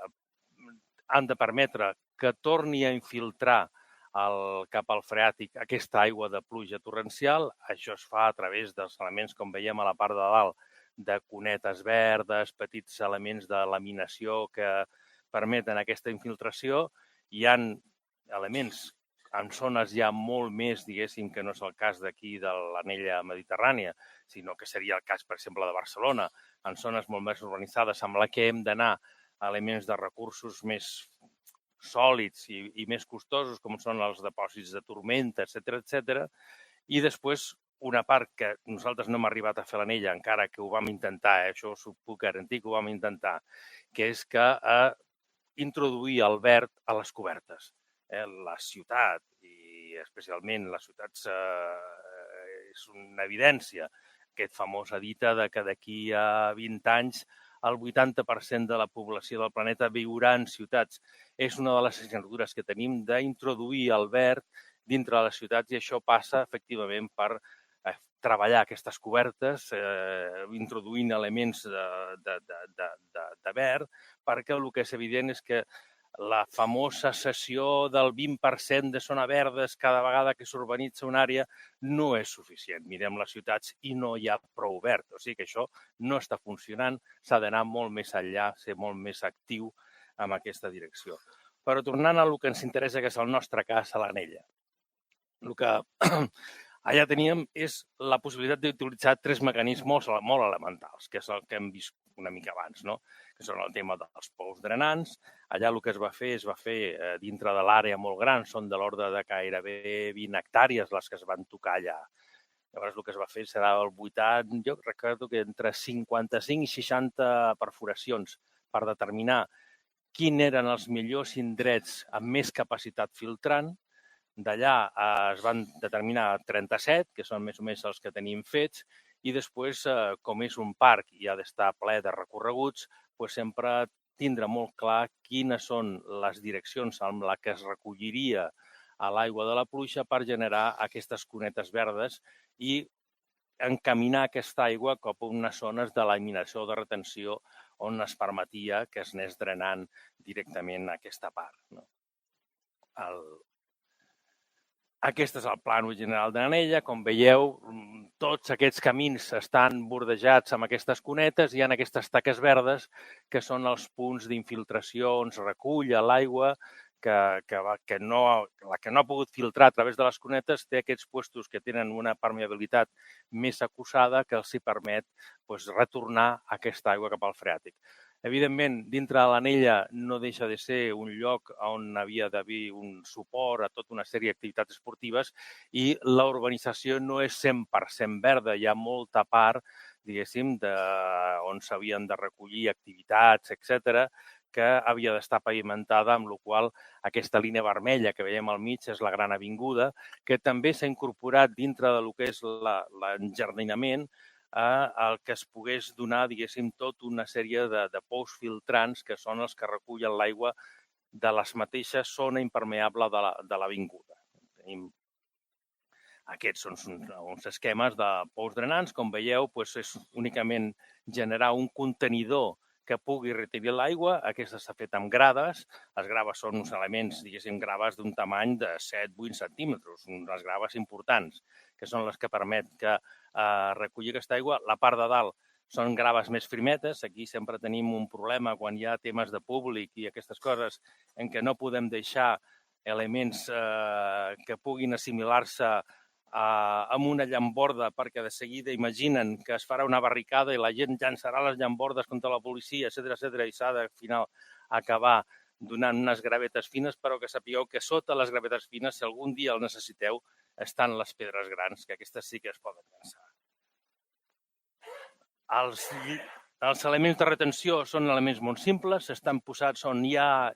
han de permetre que torni a infiltrar cap al freàtic aquesta aigua de pluja torrencial. Això es fa a través dels elements, com veiem a la part de dalt, de cunetes verdes, petits elements de laminació que permeten aquesta infiltració. Hi ha elements en zones ja molt més, diguéssim, que no és el cas d'aquí de l'anella mediterrània, sinó que seria el cas, per exemple, de Barcelona, en zones molt més urbanitzades, amb la que hem d'anar a elements de recursos més sòlids i més costosos, com són els depòsits de tormenta, etc. I després, una part que nosaltres no hem arribat a fer a l'anella, encara que ho vam intentar, això us ho puc garantir que ho vam intentar, que és que introduir el verd a les cobertes. La ciutat, i especialment les ciutats, és una evidència. Aquest famós dita que d'aquí a 20 anys el 80% de la població del planeta viurà en ciutats. És una de les assignatures que tenim d'introduir el verd dintre de les ciutats i això passa, efectivament, per treballar aquestes cobertes, introduint elements de verd, perquè el que és evident és que la famosa cessió del 20% de zona verdes cada vegada que s'urbanitza una àrea no és suficient. Mirem les ciutats i no hi ha prou verd. O sigui que això no està funcionant, s'ha d'anar molt més enllà, ser molt més actiu en aquesta direcció. Però tornant a el que ens interessa, que és el nostre cas a l'anella. El que allà teníem és la possibilitat d'utilitzar 3 mecanismes molt elementals, que és el que hem vist una mica abans, no? Que són el tema dels pous drenants. Allà el que es va fer dintre de l'àrea molt gran, són de l'ordre de gairebé 20 hectàrees les que es van tocar allà. Llavors el que es va fer serà al voltant, jo recordo que entre 55 i 60 perforacions per determinar quins eren els millors indrets amb més capacitat filtrant. D'allà es van determinar 37, que són més o menys els que tenim fets, i després, com és un parc i ha d'estar ple de recorreguts, sempre tindre molt clar quines són les direccions amb les que es recolliria a l'aigua de la pluja per generar aquestes cunetes verdes i encaminar aquesta aigua cap a unes zones de laminació o de retenció on es permetia que es anés drenant directament aquesta part. Aquest és el plànol general de l'anella. Com veieu, tots aquests camins estan bordejats amb aquestes cunetes i hi ha aquestes taques verdes que són els punts d'infiltració on es recull l'aigua que no ha pogut filtrar a través de les cunetes, té aquests puestos que tenen una permeabilitat més acusada que els hi permet retornar aquesta aigua cap al freàtic. Evidentment, dintre de l'anella no deixa de ser un lloc on havia d'haver un suport a tota una sèrie d'activitats esportives i la urbanització no és 100% verda. Hi ha molta part, diguéssim, on s'havien de recollir activitats, etc, que havia d'estar pavimentada, amb la qual aquesta línia vermella que veiem al mig és la Gran Avinguda, que també s'ha incorporat dintre del que és l'enjardinament el que es pogués donar, diguéssim, tota una sèrie de pous filtrants que són els que recullen l'aigua de la mateixa zona impermeable de l'avinguda. Tenim aquests són uns esquemes de pous drenants. Com veieu, és únicament generar un contenidor que pugui retenir l'aigua. Aquesta s'ha fet amb grades. Les graves són uns elements, diguéssim, graves d'un tamany de 7-8 centímetres, unes graves importants, que són les que permet que recollir aquesta aigua. La part de dalt són graves més frimetes. Aquí sempre tenim un problema quan hi ha temes de públic i aquestes coses en què no podem deixar elements que puguin assimilar-se amb una llamborda, perquè de seguida imaginen que es farà una barricada i la gent llançarà les llambordes contra la policia, etc i s'ha de, al final, acabar donant unes gravetes fines, però que sapigueu que sota les gravetes fines, si algun dia el necessiteu, estan les pedres grans, que aquestes sí que es poden llançar. Els elements de retenció són elements molt simples, estan posats on hi ha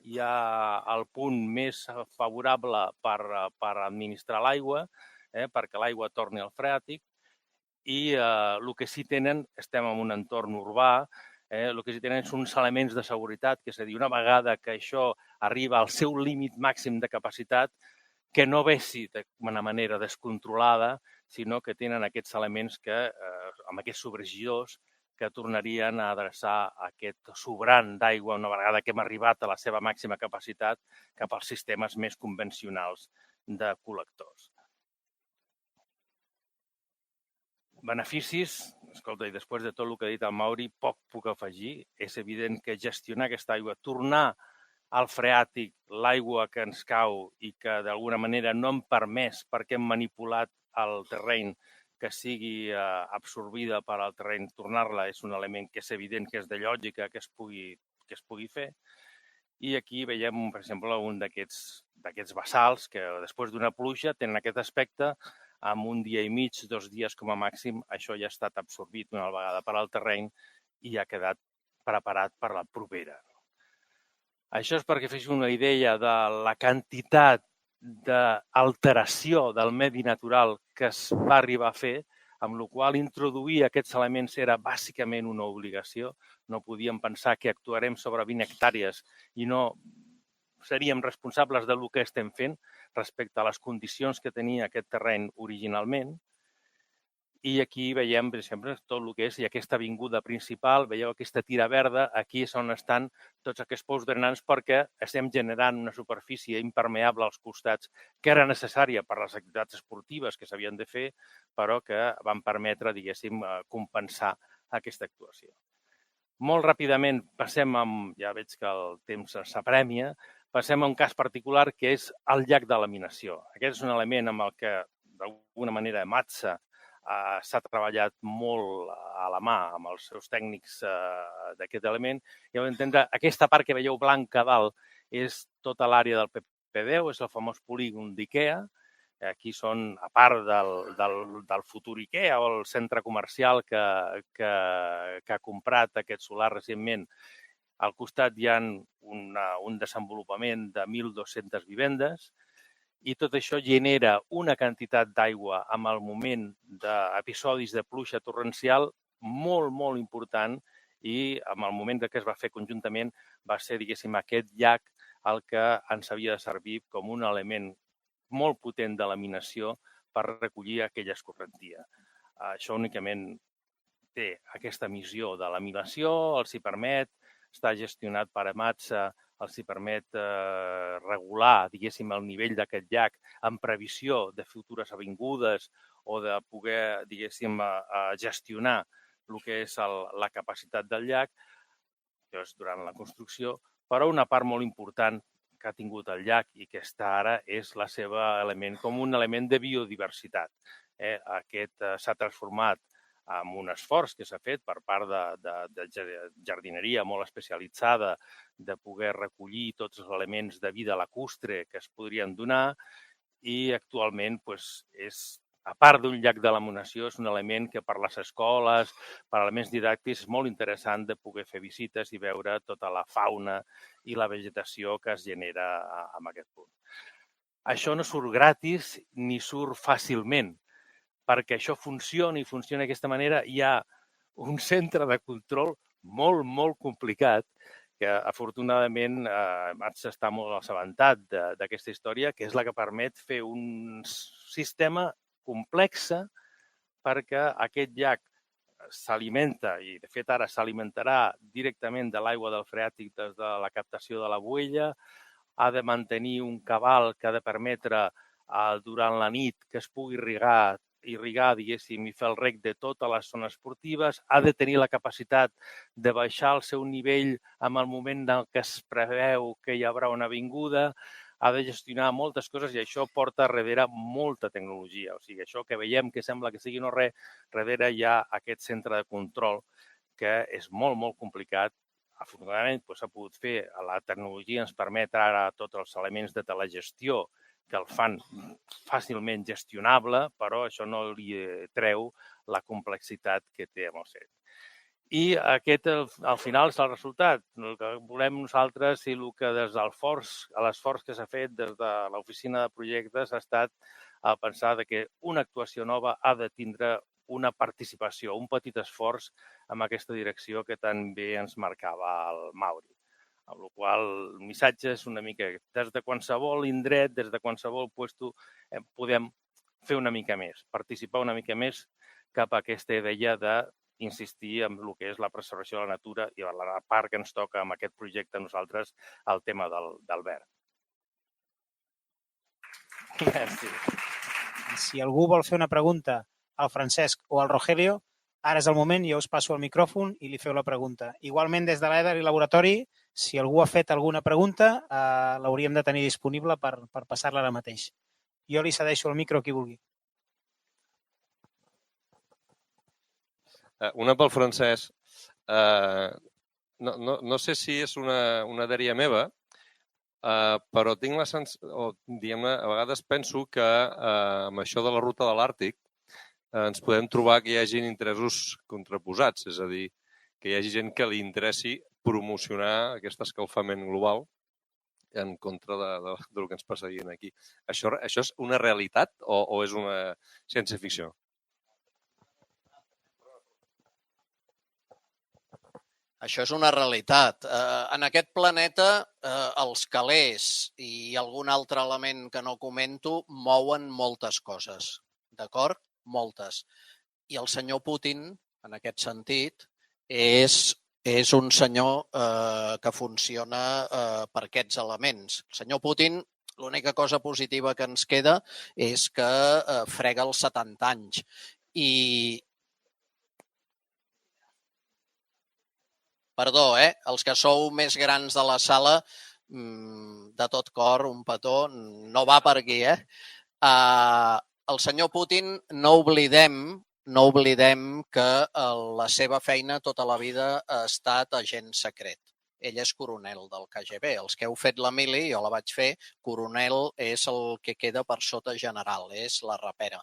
el punt més favorable per administrar l'aigua, perquè l'aigua torni al freàtic, i el que sí tenen, estem en un entorn urbà, el que sí tenen són uns elements de seguretat, que és a dir, una vegada que això arriba al seu límit màxim de capacitat, que no vessi d'una manera descontrolada, sinó que tenen aquests elements que, amb aquests sobregidors, que tornarien a adreçar aquest sobrant d'aigua una vegada que hem arribat a la seva màxima capacitat cap als sistemes més convencionals de col·lectors. Beneficis, escolta, i després de tot el que ha dit el Mauri, poc puc afegir. És evident que gestionar aquesta aigua, tornar al freàtic l'aigua que ens cau i que d'alguna manera no hem permès perquè hem manipulat el terreny que sigui absorbida per al terreny, tornar-la és un element que és evident que és de lògica que es pugui fer. I aquí veiem, per exemple, un d'aquests bassals que després d'una pluja tenen aquest aspecte. En un dia i mig, 2 dies com a màxim, això ja ha estat absorbit una vegada per al terreny i ha quedat preparat per la propera. Això és perquè fes una idea de la quantitat d'alteració del medi natural que es va arribar a fer, amb la qual introduir aquests elements era bàsicament una obligació. No podíem pensar que actuarem sobre 20 hectàrees i no seríem responsables del que estem fent respecte a les condicions que tenia aquest terreny originalment. I aquí veiem, per exemple, tot el que és aquesta avinguda principal, veieu aquesta tira verda, aquí és on estan tots aquests pous drenants perquè estem generant una superfície impermeable als costats que era necessària per les activitats esportives que s'havien de fer, però que van permetre, diguéssim, compensar aquesta actuació. Molt ràpidament passem, ja veig que el temps s'apremia, passem a un cas particular que és el llac de laminació. Aquest és un element amb el que, d'alguna manera, Matsa s'ha treballat molt a la mà amb els seus tècnics d'aquest element. I heu d'entendre, aquesta part que veieu blanca a dalt és tota l'àrea del PP10, és el famós polígon d'IKEA. Aquí són, a part del futur IKEA o el centre comercial que ha comprat aquest solar recentment, al costat hi ha un desenvolupament de 1.200 vivendes i tot això genera una quantitat d'aigua amb el moment d'episodis de pluja torrencial molt, molt important i amb el moment que es va fer conjuntament va ser, diguéssim, aquest llac el que ens havia de servir com un element molt potent de laminació per recollir aquella escorrentia. Això únicament té aquesta missió de laminació, els hi permet, està gestionat per Matsa, els hi permet regular, diguéssim, el nivell d'aquest llac en previsió de futures avingudes o de poder, diguéssim, gestionar el que és la capacitat del llac, això és durant la construcció, però una part molt important que ha tingut el llac i que està ara és la seva element com un element de biodiversitat. Aquest s'ha transformat amb un esforç que s'ha fet per part de jardineria molt especialitzada de poder recollir tots els elements de vida lacustre que es podrien donar i actualment és, a part d'un llac de laminació, és un element que per les escoles, per elements didàctics, és molt interessant de poder fer visites i veure tota la fauna i la vegetació que es genera en aquest punt. Això no surt gratis ni surt fàcilment. Perquè això funcioni i funcioni d'aquesta manera, hi ha un centre de control molt, molt complicat que afortunadament s'està molt assabentat d'aquesta història, que és la que permet fer un sistema complex perquè aquest llac s'alimenta, i de fet ara s'alimentarà directament de l'aigua del freàtic des de la captació de la Boella, ha de mantenir un cabal que ha de permetre durant la nit que es pugui irrigar, diguéssim, i fer el reg de totes les zones esportives, ha de tenir la capacitat de baixar el seu nivell en el moment en què es preveu que hi haurà una avinguda, ha de gestionar moltes coses i això porta darrere molta tecnologia. O sigui, això que veiem que sembla que sigui no res, darrere hi ha aquest centre de control que és molt, molt complicat. Afortunadament s'ha pogut fer, la tecnologia ens permet ara tots els elements de telegestió que el fan fàcilment gestionable, però això no li treu la complexitat que té amb el set. I aquest, al final, és el resultat. El que volem nosaltres i el que des del l'esforç que s'ha fet des de l'oficina de projectes ha estat a pensar que una actuació nova ha de tindre una participació, un petit esforç en aquesta direcció que tan bé ens marcava el Mauri. Amb la qual el missatge és una mica des de qualsevol indret, des de qualsevol lloc, podem fer una mica més, participar una mica més cap a aquesta idea d'insistir en el que és la preservació de la natura i la part que ens toca amb aquest projecte a nosaltres, el tema del verd. Merci. Si algú vol fer una pregunta al Francesc o al Rogelio, ara és el moment, jo us passo el micròfon i li feu la pregunta. Igualment, des de l'EDA i laboratori, si algú ha fet alguna pregunta, l'hauríem de tenir disponible per passar-la ara mateix. Jo li cedeixo el micro a qui vulgui. Una pel Francesc. No sé si és una dèria meva, però tinc la sensació, diguem-ne, a vegades penso que amb això de la ruta de l'Àrtic ens podem trobar que hi hagi interessos contraposats, és a dir, que hi hagi gent que li interessi promocionar aquest escalfament global en contra del que ens passaria aquí. Això és una realitat o és una ciència-ficció? Això és una realitat. En aquest planeta, els calés i algun altre element que no comento mouen moltes coses, d'acord? Moltes. I el senyor Putin, en aquest sentit, és un senyor que funciona per aquests elements. El senyor Putin, l'única cosa positiva que ens queda és que frega els 70 anys. Perdó, els que sou més grans de la sala, de tot cor, un petó, no va per aquí, El senyor Putin, no oblidem que la seva feina tota la vida ha estat agent secret. Ell és coronel del KGB. Els que heu fet la mili, jo la vaig fer, coronel és el que queda per sota general, és la rapera.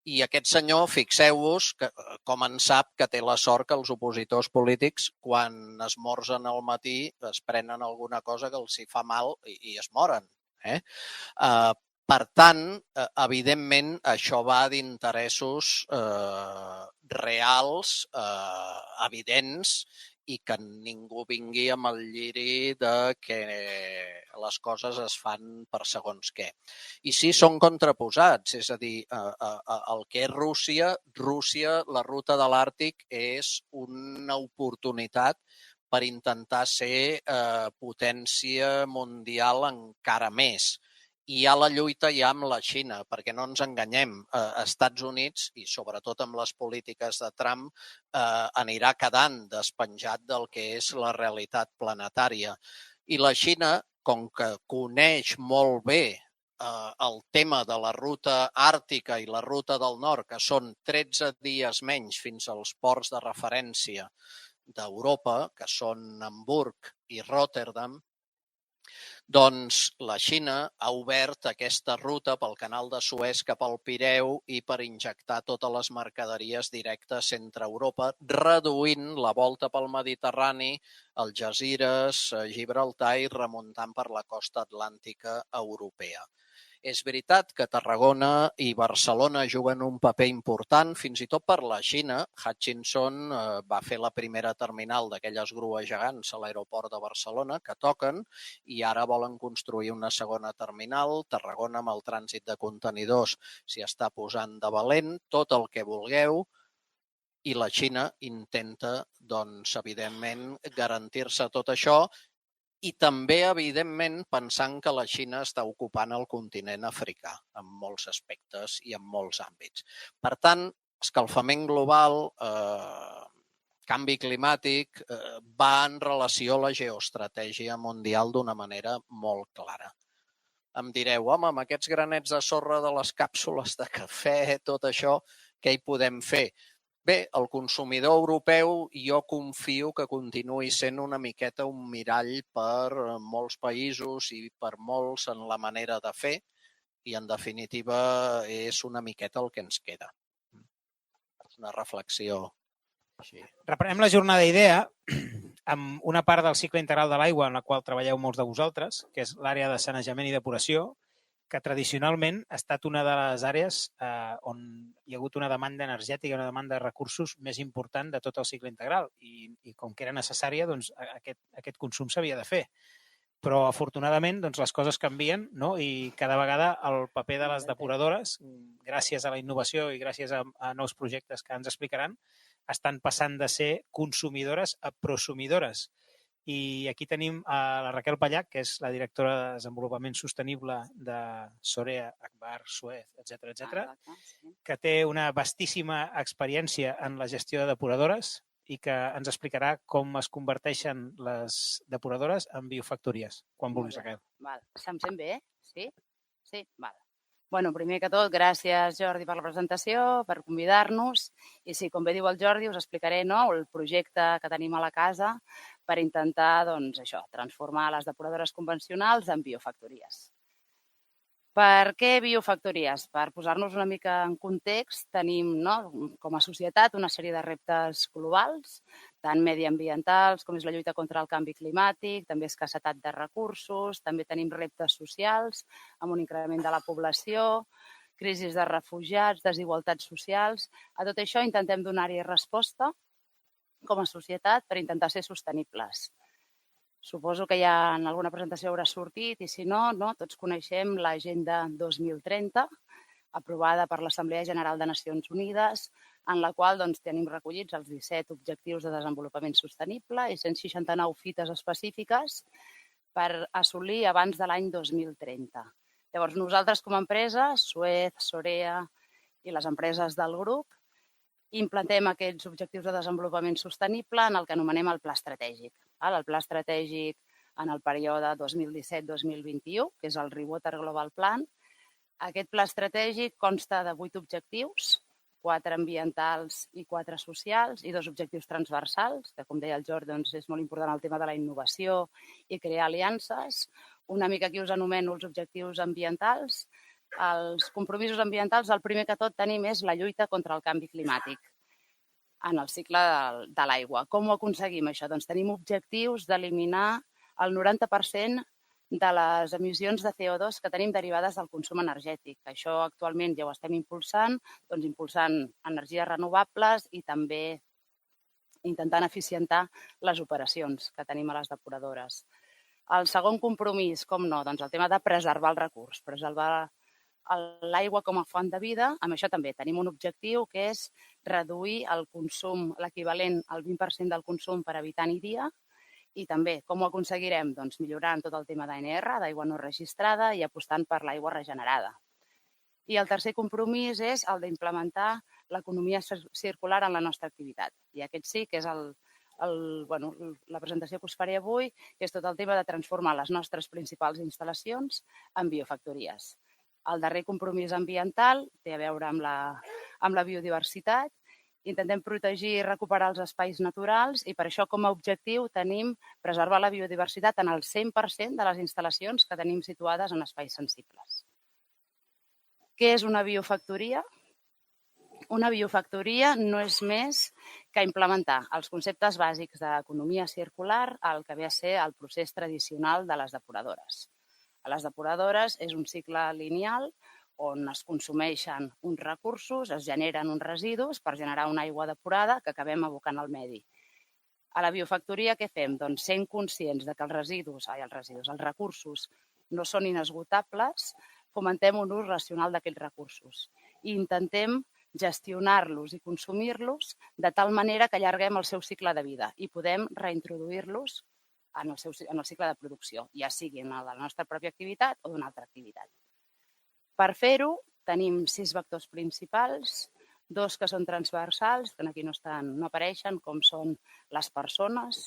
I aquest senyor, fixeu-vos, com en sap que té la sort que els opositors polítics, quan esmorzen al matí, es prenen alguna cosa que els hi fa mal i es moren. Per tant, evidentment, això va d'interessos reals, evidents, i que ningú vingui amb el lliri de que les coses es fan per segons què. I sí, són contraposats, és a dir, el que és Rússia, la ruta de l'Àrtic és una oportunitat per intentar ser potència mundial encara més. I hi ha la lluita ja amb la Xina, perquè no ens enganyem. Estats Units, i sobretot amb les polítiques de Trump, anirà quedant despenjat del que és la realitat planetària. I la Xina, com que coneix molt bé el tema de la ruta àrtica i la ruta del nord, que són 13 dies menys fins als ports de referència d'Europa, que són Hamburg i Rotterdam, doncs la Xina ha obert aquesta ruta pel canal de Suez cap al Pireu i per injectar totes les mercaderies directes entre Europa, reduint la volta pel Mediterrani, Algesires, Gibraltar i remuntant per la costa atlàntica europea. És veritat que Tarragona i Barcelona juguen un paper important, fins i tot per la Xina. Hutchinson va fer la primera terminal d'aquelles grues gegants a l'aeroport de Barcelona que toquen i ara volen construir una segona terminal. Tarragona amb el trànsit de contenidors s'hi està posant de valent, tot el que vulgueu, i la Xina intenta, doncs, evidentment, garantir-se tot això i també, evidentment, pensant que la Xina està ocupant el continent africà en molts aspectes i en molts àmbits. Per tant, escalfament global, canvi climàtic, va en relació a la geoestratègia mundial d'una manera molt clara. Em direu, home, amb aquests granets de sorra de les càpsules de cafè, tot això, què hi podem fer? Bé, el consumidor europeu jo confio que continuï sent una miqueta un mirall per molts països i per molts en la manera de fer i, en definitiva, és una miqueta el que ens queda. És una reflexió així. Reprenem la jornada IDEA amb una part del cicle integral de l'aigua en la qual treballeu molts de vosaltres, que és l'àrea de sanejament i depuració, que tradicionalment ha estat una de les àrees on hi ha hagut una demanda energètica, una demanda de recursos més important de tot el cicle integral. I com que era necessària, doncs, aquest consum s'havia de fer. Però, afortunadament, doncs, les coses canvien, no? I cada vegada el paper de les depuradores, gràcies a la innovació i gràcies a nous projectes que ens explicaran, estan passant de ser consumidores a prosumidores. I aquí tenim a la Raquel Pallac, que és la directora de Desenvolupament Sostenible de Sorea, Akbar, Suez, etc., que té una vastíssima experiència en la gestió de depuradores i que ens explicarà com es converteixen les depuradores en biofactories. Quan vulguis, Raquel. Se'm sent bé? Sí? Sí? Val. Bueno, primer que tot, gràcies, Jordi, per la presentació, per convidar-nos. I sí, com bé diu el Jordi, us explicaré el projecte que tenim a la casa per intentar, doncs, això, transformar les depuradores convencionals en biofactories. Per què biofactories? Per posar-nos una mica en context, tenim, com a societat, una sèrie de reptes globals, tant mediambientals com és la lluita contra el canvi climàtic, també escassetat de recursos, també tenim reptes socials amb un increment de la població, crisis de refugiats, desigualtats socials. A tot això intentem donar-hi resposta com a societat per intentar ser sostenibles. Suposo que ja en alguna presentació haurà sortit i si no, tots coneixem l'Agenda 2030 aprovada per l'Assemblea General de Nacions Unides, en la qual tenim recollits els 17 objectius de desenvolupament sostenible i 169 fites específiques per assolir abans de l'any 2030. Llavors, nosaltres com a empresa, Suez, Sorea i les empreses del grup, implentem aquests objectius de desenvolupament sostenible en el que anomenem el Pla Estratègic. El Pla Estratègic en el període 2017-2021, que és el ReWater Global Plan. Aquest pla estratègic consta de 8 objectius, 4 ambientals i 4 socials, i 2 objectius transversals, que, com deia el Jordi, és molt important el tema de la innovació i crear aliances. Una mica aquí us anomeno els objectius ambientals. Els compromisos ambientals, el primer que tot tenim és la lluita contra el canvi climàtic en el cicle de l'aigua. Com ho aconseguim, això? Doncs tenim objectius d'eliminar el 90% de les emissions de CO2 que tenim derivades del consum energètic. Això actualment ja ho estem impulsant energies renovables i també intentant eficientar les operacions que tenim a les depuradores. El segon compromís, com no, doncs el tema de preservar el recurs, preservar l'aigua com a font de vida. Amb això també tenim un objectiu que és reduir el consum, l'equivalent al 20% del consum per habitant i dia. I també, com ho aconseguirem? Doncs millorant tot el tema d'ANR, d'aigua no registrada, i apostant per l'aigua regenerada. I el tercer compromís és el d'implementar l'economia circular en la nostra activitat. I aquest sí que és la presentació que us faré avui, que és tot el tema de transformar les nostres principals instal·lacions en biofactories. El darrer compromís ambiental té a veure amb la biodiversitat. Intentem protegir i recuperar els espais naturals i per això com a objectiu tenim preservar la biodiversitat en el 100% de les instal·lacions que tenim situades en espais sensibles. Què és una biofactoria? Una biofactoria no és més que implementar els conceptes bàsics d'economia circular al que ve a ser el procés tradicional de les depuradores. A les depuradores és un cicle lineal on es consumeixen uns recursos, es generen uns residus per generar una aigua depurada que acabem abocant al medi. A la biofactoria què fem? Doncs sent conscients de que els recursos no són inesgotables, fomentem un ús racional d'aquells recursos i intentem gestionar-los i consumir-los de tal manera que allarguem el seu cicle de vida i podem reintroduir-los en el cicle de producció, ja sigui en la nostra pròpia activitat o d'una altra activitat. Per fer-ho, tenim 6 vectors principals, 2 que són transversals, que aquí no apareixen, com són les persones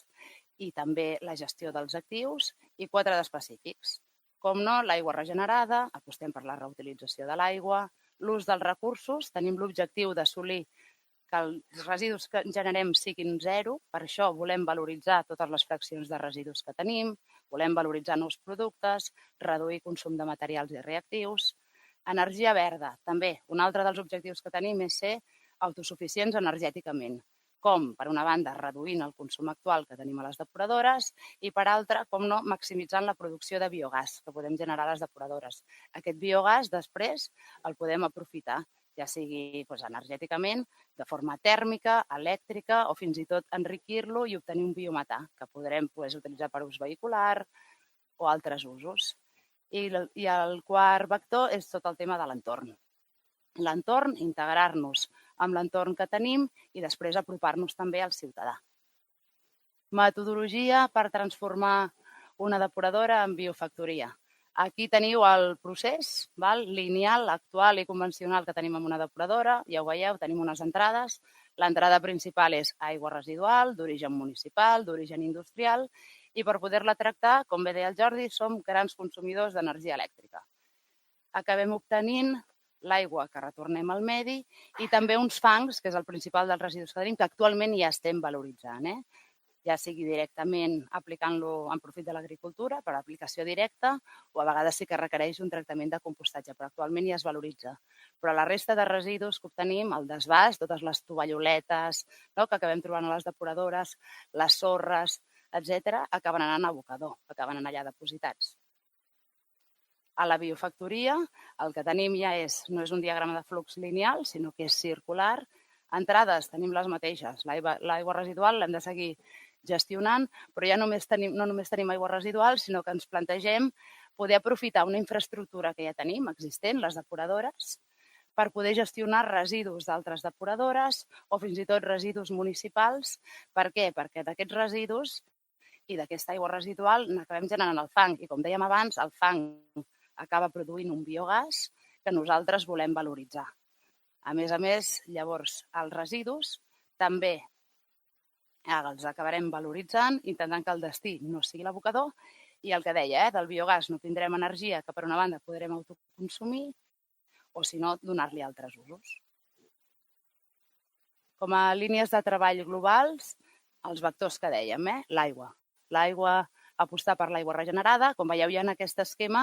i també la gestió dels actius, i 4 d'específics. Com no, l'aigua regenerada, apostem per la reutilització de l'aigua, l'ús dels recursos, tenim l'objectiu d'assolir que els residus que generem siguin zero, per això volem valoritzar totes les fraccions de residus que tenim, volem valoritzar nous productes, reduir consum de materials i reactius. Energia verda, també, un altre dels objectius que tenim és ser autosuficients energèticament, com, per una banda, reduint el consum actual que tenim a les depuradores i, per altra, com no, maximitzant la producció de biogàs que podem generar a les depuradores. Aquest biogàs, després, el podem aprofitar, ja sigui energèticament, de forma tèrmica, elèctrica o fins i tot enriquir-lo i obtenir un biometà que podrem utilitzar per ús vehicular o altres usos. I el quart vector és tot el tema de l'entorn. L'entorn, integrar-nos amb l'entorn que tenim i després apropar-nos també al ciutadà. Metodologia per transformar una depuradora en biofactoria. Aquí teniu el procés lineal, actual i convencional que tenim en una depuradora. Ja ho veieu, tenim unes entrades. L'entrada principal és aigua residual, d'origen municipal, d'origen industrial, i per poder-la tractar, com bé deia el Jordi, som grans consumidors d'energia elèctrica. Acabem obtenint l'aigua que retornem al medi i també uns fangs, que és el principal dels residus que tenim, que actualment ja estem valoritzant, ja sigui directament aplicant-lo en profit de l'agricultura, per aplicació directa, o a vegades sí que requereix un tractament de compostatge, però actualment ja es valoritza. Però la resta de residus que obtenim, el desbast, totes les tovalloletes que acabem trobant a les depuradores, les sorres, etc., acaben anant a abocador, acaben anant allà depositats. A la biofactoria el que tenim ja no és un diagrama de flux lineal, sinó que és circular. Entrades tenim les mateixes. L'aigua residual l'hem de seguir gestionant, però ja no només tenim aigua residual, sinó que ens plantegem poder aprofitar una infraestructura que ja tenim existent, les depuradores, per poder gestionar residus d'altres depuradores o fins i tot residus municipals. Per què? Perquè d'aquests residus i d'aquesta aigua residual n'acabem generant el fang. I com dèiem abans, el fang acaba produint un biogàs que nosaltres volem valoritzar. A més, llavors, els residus també els acabarem valoritzant, intentant que el destí no sigui l'abocador, i el que deia, del biogàs no tindrem energia que per una banda podrem autoconsumir o si no, donar-li altres usos. Com a línies de treball globals, els vectors que dèiem, l'aigua. L'aigua, apostar per l'aigua regenerada. Com veieu ja en aquest esquema,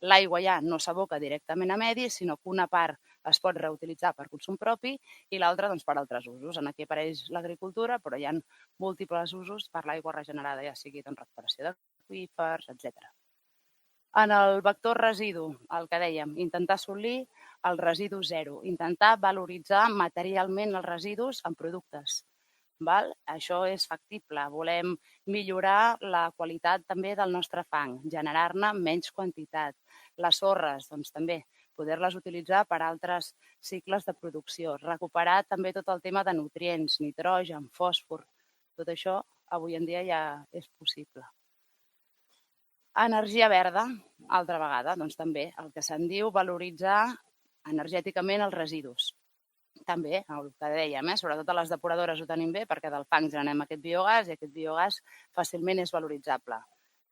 l'aigua ja no s'aboca directament a medi, sinó que una part es pot reutilitzar per consum propi i l'altra per altres usos. Aquí apareix l'agricultura, però hi ha múltiples usos per l'aigua regenerada, ja sigui recuperació d'aqüífers, etc. En el vector residu, el que dèiem, intentar assolir el residu zero, intentar valoritzar materialment els residus en productes. Això és factible. Volem millorar la qualitat també del nostre fang, generar-ne menys quantitat. Les sorres, també, poder-les utilitzar per altres cicles de producció. Recuperar també tot el tema de nutrients, nitrogen, fòsfor. Tot això avui en dia ja és possible. Energia verda, altra vegada, també el que se'n diu valoritzar energèticament els residus. També, el que dèiem, sobretot a les depuradores ho tenim bé perquè del fang generem aquest biogàs i aquest biogàs fàcilment és valoritzable.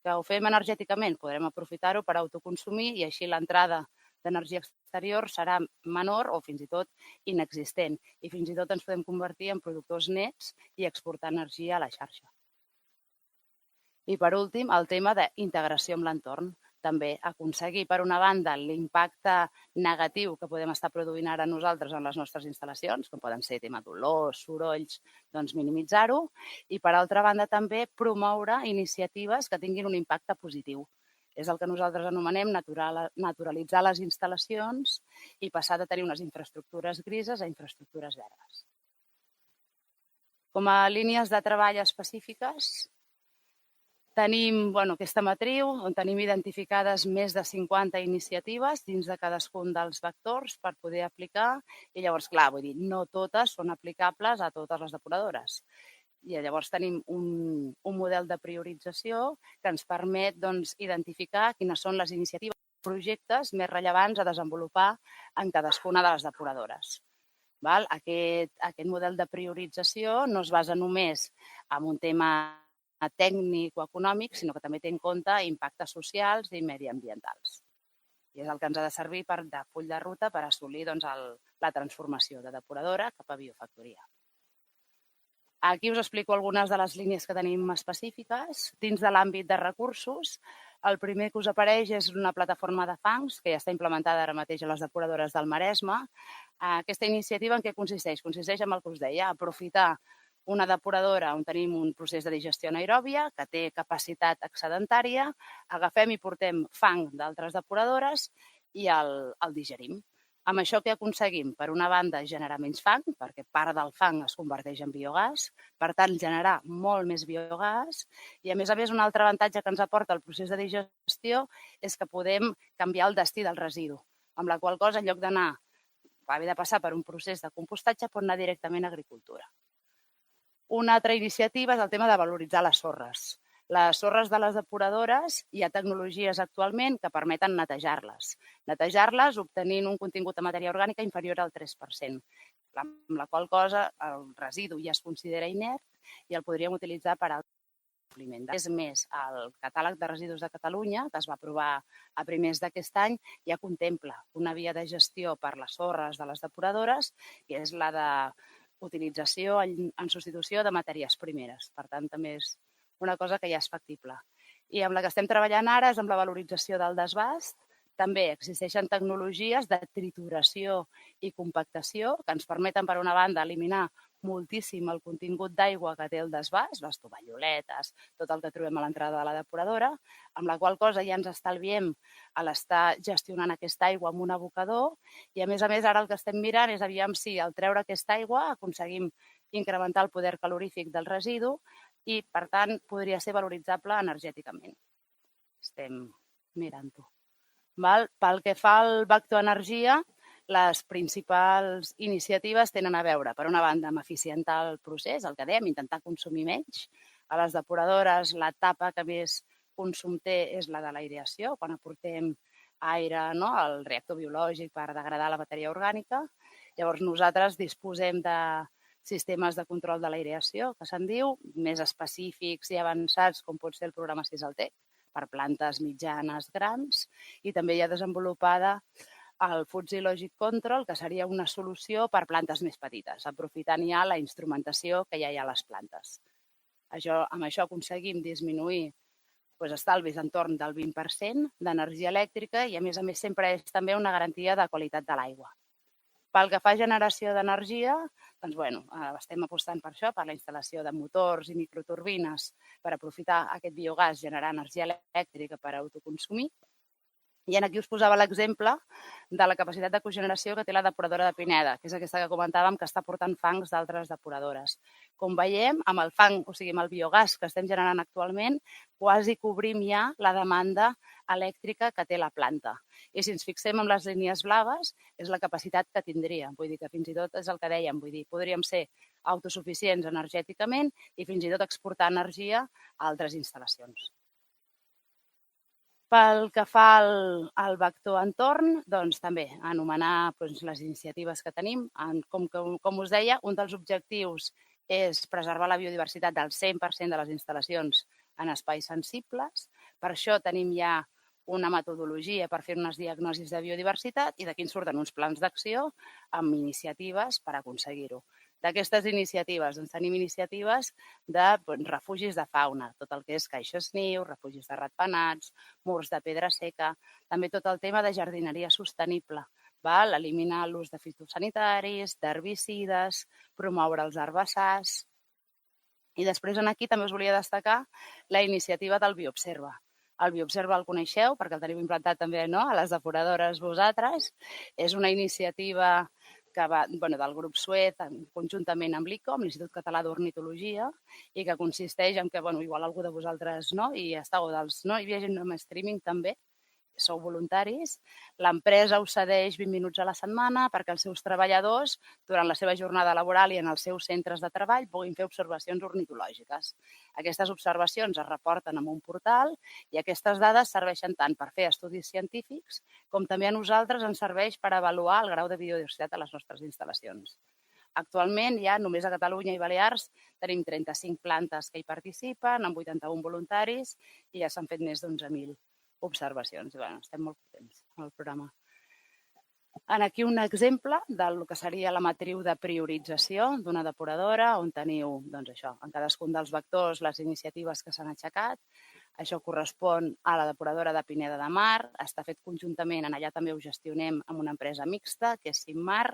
Que ho fem energèticament, podrem aprofitar-ho per autoconsumir i així l'entrada d'energia exterior serà menor o fins i tot inexistent i fins i tot ens podem convertir en productors nets i exportar energia a la xarxa. I per últim, el tema d'integració amb l'entorn. També aconseguir, per una banda, l'impacte negatiu que podem estar produint ara nosaltres en les nostres instal·lacions, com poden ser tema d'olors, sorolls, doncs minimitzar-ho, i per altra banda també promoure iniciatives que tinguin un impacte positiu. És el que nosaltres anomenem naturalitzar les instal·lacions i passar de tenir unes infraestructures grises a infraestructures verdes. Com a línies de treball específiques, tenim aquesta matriu on tenim identificades més de 50 iniciatives dins de cadascun dels vectors per poder aplicar i llavors, clar, vull dir, no totes són aplicables a totes les depuradores. I llavors tenim un model de priorització que ens permet identificar quines són les iniciatives i projectes més rellevants a desenvolupar en cadascuna de les depuradores. Aquest model de priorització no es basa només en un tema tècnic o econòmic, sinó que també té en compte impactes socials i mediambientals. I és el que ens ha de servir de full de ruta per assolir la transformació de depuradora cap a biofactoria. Aquí us explico algunes de les línies que tenim específiques. Dins de l'àmbit de recursos, el primer que us apareix és una plataforma de fangs que ja està implementada ara mateix a les depuradores del Maresme. Aquesta iniciativa en què consisteix? Consisteix en el que us deia, aprofitar una depuradora on tenim un procés de digestió anaeròbia que té capacitat excedentària, agafem i portem fang d'altres depuradores i el digerim. Amb això què aconseguim? Per una banda, generar menys fang, perquè part del fang es converteix en biogàs, per tant, generar molt més biogàs i, a més, un altre avantatge que ens aporta el procés de digestió és que podem canviar el destí del residu, amb la qual cosa, en lloc d'anar, haver de passar per un procés de compostatge, pot anar directament a agricultura. Una altra iniciativa és el tema de valoritzar les sorres. Les sorres de les depuradores hi ha tecnologies actualment que permeten netejar-les. Netejar-les obtenint un contingut de matèria orgànica inferior al 3%, amb la qual cosa el residu ja es considera inert i el podríem utilitzar per al compliment. És més, el catàleg de residus de Catalunya, que es va aprovar a primers d'aquest any, ja contempla una via de gestió per les sorres de les depuradores, que és la d'utilització en substitució de matèries primeres. Per tant, també és una cosa que ja és factible. I amb la que estem treballant ara és amb la valorització del desbast. També existeixen tecnologies de trituració i compactació que ens permeten, per una banda, eliminar moltíssim el contingut d'aigua que té el desbast, les tovalloletes, tot el que trobem a l'entrada de la depuradora, amb la qual cosa ja ens estalviem a l'estar gestionant aquesta aigua amb un abocador i, a més, ara el que estem mirant és aviam si al treure aquesta aigua aconseguim incrementar el poder calorífic del residu i, per tant, podria ser valoritzable energèticament. Estem mirant-ho. Pel que fa al vector energia, les principals iniciatives tenen a veure, per una banda, amb eficientar el procés, el que dèiem, intentar consumir menys. A les depuradores, l'etapa que més consum té és la de l'aireació, quan aportem aire al reactor biològic per degradar la matèria orgànica. Llavors, nosaltres disposem de sistemes de control de l'aireació, que se'n diu, més específics i avançats, com pot ser el programa Cisaltec, per plantes mitjanes grans, i també hi ha desenvolupada el Foods Logic Control, que seria una solució per plantes més petites, aprofitant ja la instrumentació que ja hi ha a les plantes. Amb això aconseguim disminuir estalvis entorn del 20% d'energia elèctrica i, a més, sempre és també una garantia de qualitat de l'aigua. Pel que fa a generació d'energia, estem apostant per això, per la instal·lació de motors i microturbines per aprofitar aquest biogàs, generar energia elèctrica per autoconsumir. I aquí us posava l'exemple de la capacitat de cogeneració que té la depuradora de Pineda, que és aquesta que comentàvem que està portant fangs d'altres depuradores. Com veiem, amb el fang, o sigui, amb el biogàs que estem generant actualment, quasi cobrim ja la demanda elèctrica que té la planta. I si ens fixem en les línies blaves, és la capacitat que tindria. Vull dir que fins i tot és el que dèiem, podríem ser autosuficients energèticament i fins i tot exportar energia a altres instal·lacions. Pel que fa al vector entorn, també anomenar les iniciatives que tenim. Com us deia, un dels objectius és preservar la biodiversitat del 100% de les instal·lacions en espais sensibles. Per això tenim ja una metodologia per fer unes diagnosis de biodiversitat i d'aquí en surten uns plans d'acció amb iniciatives per aconseguir-ho. D'aquestes iniciatives, doncs tenim iniciatives de refugis de fauna, tot el que és caixes niu, refugis de ratpenats, murs de pedra seca, també tot el tema de jardineria sostenible, eliminar l'ús de fitosanitaris, d'herbicides, promoure els herbassars. I després aquí també us volia destacar la iniciativa del Bioobserva. El Bioobserva el coneixeu perquè el teniu implantat també a les depuradores vosaltres. És una iniciativa que va del grup Suet, conjuntament amb l'ICO, amb l'Institut Català d'Ornitologia, i que consisteix en que, igual algú de vosaltres hi estàu, hi havia gent en streaming també, sou voluntaris, l'empresa us cedeix 20 minuts a la setmana perquè els seus treballadors, durant la seva jornada laboral i en els seus centres de treball, puguin fer observacions ornitològiques. Aquestes observacions es reporten en un portal i aquestes dades serveixen tant per fer estudis científics com també a nosaltres ens serveix per avaluar el grau de biodiversitat a les nostres instal·lacions. Actualment, ja només a Catalunya i Balears tenim 35 plantes que hi participen, amb 81 voluntaris i ja s'han fet més d'11.000 observacions. Estem molt contents amb el programa. Aquí un exemple del que seria la matriu de priorització d'una depuradora, on teniu en cadascun dels vectors les iniciatives que s'han aixecat. Això correspon a la depuradora de Pineda de Mar, està fet conjuntament, allà també ho gestionem amb una empresa mixta, que és Simmar.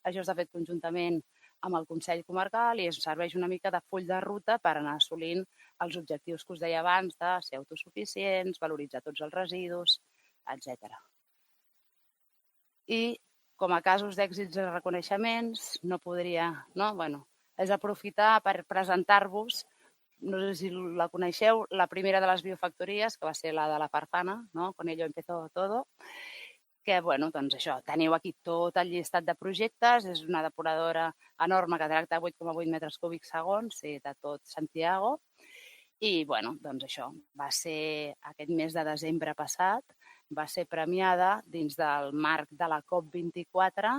Això està fet conjuntament amb el Consell Comarcal i ens serveix una mica de full de ruta per anar assolint els objectius que us deia abans de ser autosuficients, valoritzar tots els residus, etc. I com a casos d'èxits i reconeixements, no podria... és aprofitar per presentar-vos, no sé si la coneixeu, la primera de les biofactories, que va ser la de la Farfana, Con ello empezó todo, que, això, teniu aquí tot el llistat de projectes, és una depuradora enorme que tracta 8,8 metres cúbics segons, de tot Santiago, i, això, va ser aquest mes de desembre passat, va ser premiada dins del marc de la COP24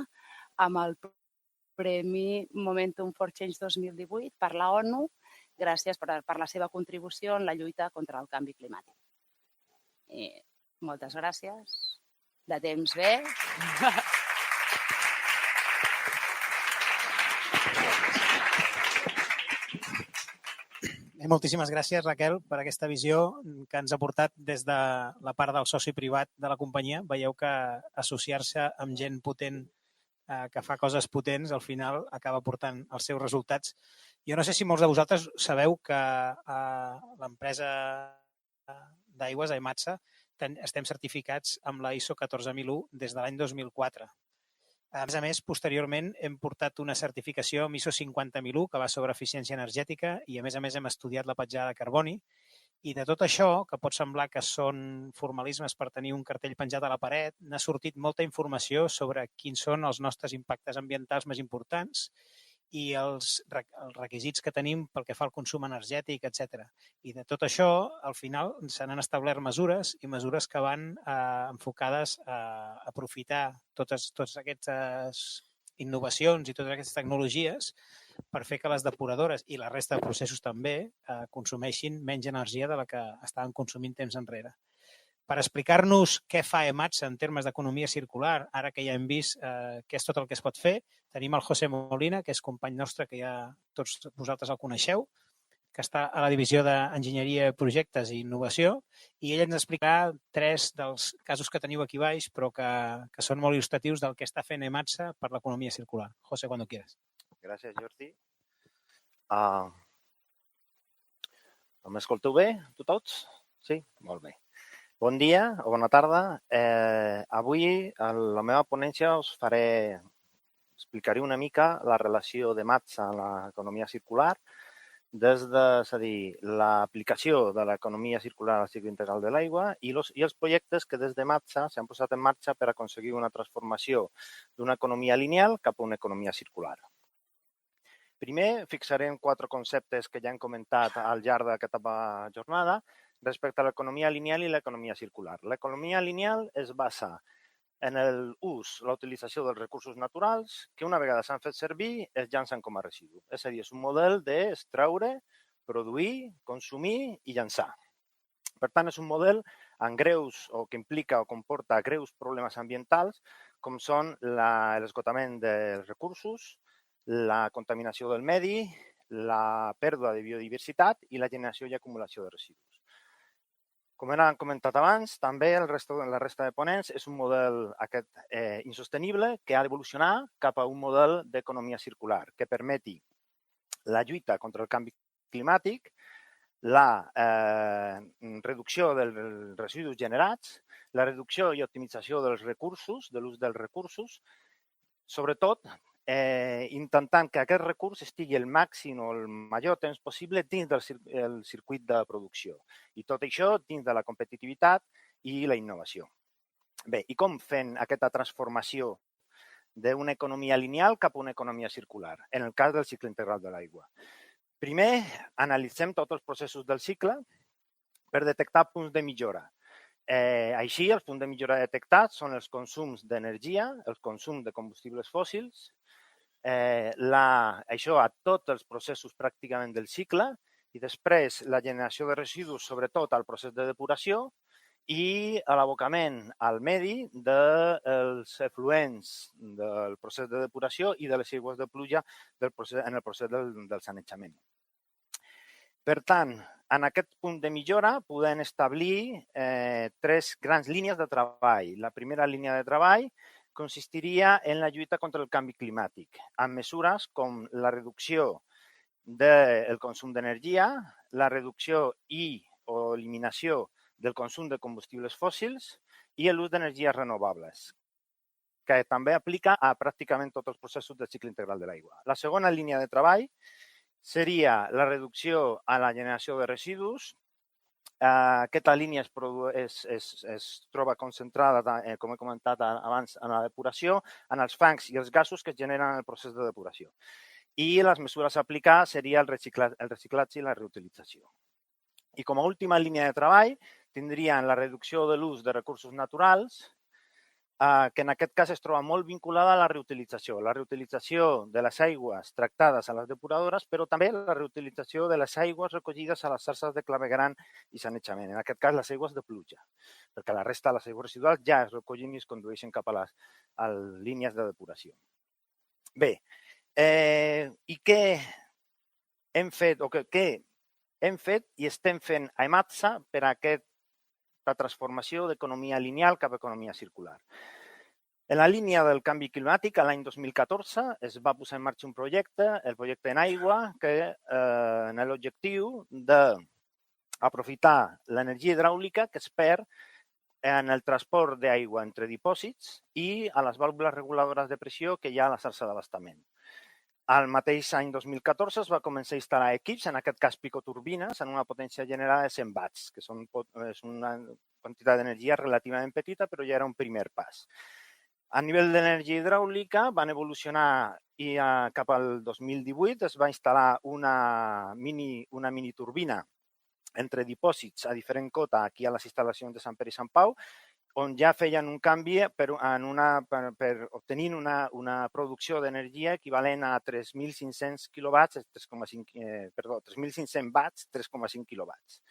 amb el Premi Momentum for Change 2018 per la ONU, gràcies per la seva contribució en la lluita contra el canvi climàtic. I moltes gràcies. De temps bé. Moltíssimes gràcies, Raquel, per aquesta visió que ens ha portat des de la part del soci privat de la companyia. Veieu que associar-se amb gent potent que fa coses potents, al final acaba portant els seus resultats. Jo no sé si molts de vosaltres sabeu que l'empresa d'aigües, Ematsa, estem certificats amb la ISO 14001 des de l'any 2004. A més, posteriorment hem portat una certificació amb ISO 50001 que va sobre eficiència energètica i a més hem estudiat la petjada de carboni. I de tot això, que pot semblar que són formalismes per tenir un cartell penjat a la paret, n'ha sortit molta informació sobre quins són els nostres impactes ambientals més importants i els requisits que tenim pel que fa al consum energètic, etc. I de tot això, al final, se n'han establert mesures i mesures que van enfocades a aprofitar totes aquestes innovacions i totes aquestes tecnologies per fer que les depuradores i la resta de processos també consumeixin menys energia de la que estaven consumint temps enrere. Per explicar-nos què fa Ematsa en termes d'economia circular, ara que ja hem vist què és tot el que es pot fer, tenim el José Molina, que és company nostre, que ja tots vosaltres el coneixeu, que està a la divisió d'Enginyeria, Projectes i Innovació, i ell ens explicarà 3 dels casos que teniu aquí baix, però que són molt il·lustratius del que està fent Ematsa per l'economia circular. José, cuando quieras. Gràcies, Jordi. M'escolteu bé, tu tots? Sí? Molt bé. Bon dia o bona tarda. Avui, a la meva ponència, explicaré una mica la relació d'Ematsa amb l'economia circular des de, és a dir, l'aplicació de l'economia circular al cicle integral de l'aigua i els projectes que des d'Ematsa s'han posat en marxa per aconseguir una transformació d'una economia lineal cap a una economia circular. Primer, fixarem 4 conceptes que ja hem comentat al llarg d'aquesta jornada respecte a l'economia lineal i l'economia circular. L'economia lineal es basa en l'ús, la utilització dels recursos naturals que una vegada s'han fet servir es llancen com a residu. És a dir, és un model d'extreure, produir, consumir i llançar. Per tant, és un model amb greus o que implica o comporta greus problemes ambientals, com són l'esgotament dels recursos, la contaminació del medi, la pèrdua de biodiversitat i la generació i acumulació de residus. Com hem comentat abans, també la resta de ponents és un model insostenible que ha d'evolucionar cap a un model d'economia circular que permeti la lluita contra el canvi climàtic, la reducció dels residus generats, la reducció i optimització dels recursos, de l'ús dels recursos, sobretot intentant que aquest recurs estigui el màxim o el major temps possible dins del circuit de producció. I tot això dins de la competitivitat i la innovació. Bé, i com fem aquesta transformació d'una economia lineal cap a una economia circular, en el cas del cicle integral de l'aigua? Primer, analitzem tots els processos del cicle per detectar punts de millora. Així, els punts de millora detectats són els consums d'energia, els consums de combustibles fòssils, això a tots els processos pràcticament del cicle i després la generació de residus, sobretot al procés de depuració i a l'abocament al medi dels efluents del procés de depuració i de les aigües de pluja en el procés del sanejament. Per tant, en aquest punt de millora podem establir 3 grans línies de treball. La primera línia de treball consistiria en la lluita contra el canvi climàtic, amb mesures com la reducció del consum d'energia, la reducció o eliminació del consum de combustibles fòssils i l'ús d'energies renovables, que també aplica a pràcticament tots els processos del cicle integral de l'aigua. La segona línia de treball seria la reducció a la generació de residus. Aquesta línia es troba concentrada, com he comentat abans, en la depuració, en els fangs i els gasos que es generen en el procés de depuració. I les mesures a aplicar serien el reciclatge i la reutilització. I com a última línia de treball tindrien la reducció de l'ús de recursos naturals, que en aquest cas es troba molt vinculada a la reutilització de les aigües tractades a les depuradores, però també la reutilització de les aigües recollides a les xarxes de clavegueram i sanejament, en aquest cas les aigües de pluja, perquè la resta de les aigües residuals ja es recollen i es condueixen cap a les línies de depuració. Bé, i què hem fet o què hem fet i estem fent a EMATSA per a aquesta transformació d'economia lineal cap a economia circular? En la línia del canvi climàtic, l'any 2014 es va posar en marxa un projecte, el projecte en aigua, que té l'objectiu d'aprofitar l'energia hidràulica que es perd en el transport d'aigua entre dipòsits i a les vàlvules reguladores de pressió que hi ha a la xarxa d'abastament. Al mateix any 2014 es va començar a instal·lar equips, en aquest cas picoturbines, en una potència generada de 100 watts, que és una quantitat d'energia relativament petita, però ja era un primer pas. A nivell d'energia hidràulica van evolucionar i cap al 2018 es va instal·lar una mini turbina entre dipòsits a diferent cota aquí a les instal·lacions de Sant Pere i Sant Pau, on ja feien un canvi per obtenir una producció d'energia equivalent a 3.500 quilowatts, 3.500 watts, 3,5 quilowatts.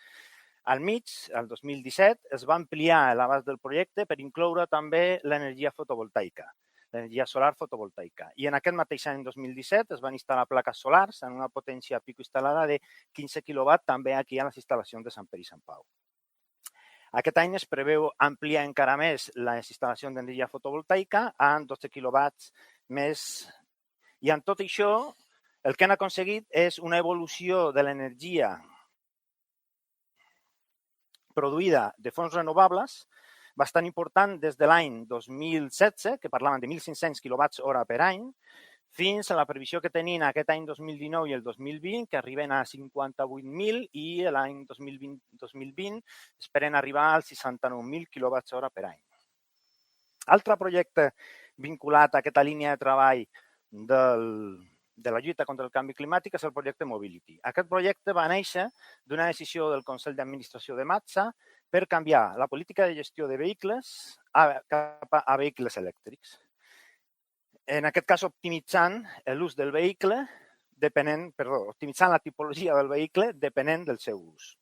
Al mig, el 2017, es va ampliar l'abast del projecte per incloure també l'energia fotovoltaica, l'energia solar fotovoltaica. I en aquest mateix any 2017 es van instal·lar plaques solars en una potència pico instal·lada de 15 quilowatts també aquí a les instal·lacions de Sant Pere i Sant Pau. Aquest any es preveu ampliar encara més les instal·lacions d'energia fotovoltaica amb 12 quilowatts més. I en tot això, el que han aconseguit és una evolució de l'energia produïda de fonts renovables bastant important des de l'any 2016, que parlaven de 1.500 quilowatts hora per any, fins a la previsió que tenien aquest any 2019 i el 2020, que arriben a 58.000 i l'any 2020 esperen arribar als 69.000 quilowatts hora per any. Altre projecte vinculat a aquesta línia de treball de la lluita contra el canvi climàtic és el projecte Mobility. Aquest projecte va néixer d'una decisió del Consell d'Administració de MATSA per canviar la política de gestió de vehicles cap a vehicles elèctrics. En aquest cas, optimitzant l'ús del vehicle, optimitzant la tipologia del vehicle depenent del seu ús.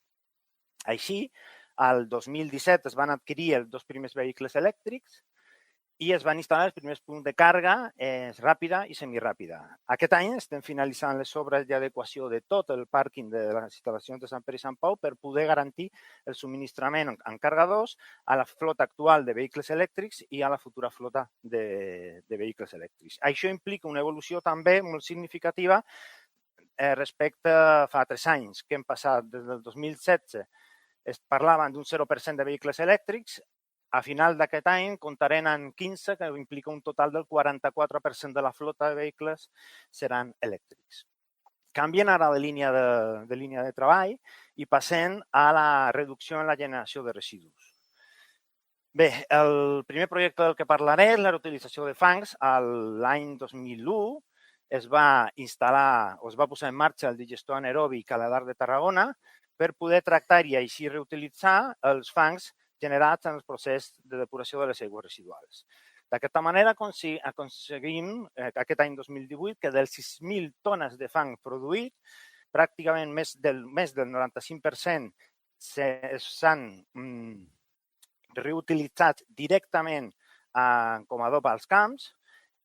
Així, Al 2017 es van adquirir els 2 primers vehicles elèctrics i es van instal·lar els primers punts de càrrega ràpida i semiràpida. Aquest any estem finalitzant les obres d'adequació de tot el pàrquing de les instal·lacions de Sant Pere i Sant Pau per poder garantir el subministrament en cargadors a la flota actual de vehicles elèctrics i a la futura flota de vehicles elèctrics. Això implica una evolució també molt significativa respecte a fa 3 anys, que hem passat des del 2016, es parlaven d'un 0% de vehicles elèctrics. A final d'aquest any comptarem amb 15, que implica un total del 44% de la flota de vehicles seran elèctrics. Canvien ara de línia de treball i passem a la reducció en la generació de residus. Bé, el primer projecte del que parlaré és la reutilització de fangs. L'any 2001 es va instal·lar o es va posar en marxa el digestor anaeròbic a l'Edar de Tarragona per poder tractar i així reutilitzar els fangs generats en el procés de depuració de les aigües residuals. D'aquesta manera aconseguim aquest any 2018 que dels 6.000 tones de fang produït, pràcticament més del 95% s'han reutilitzat directament com a adob als camps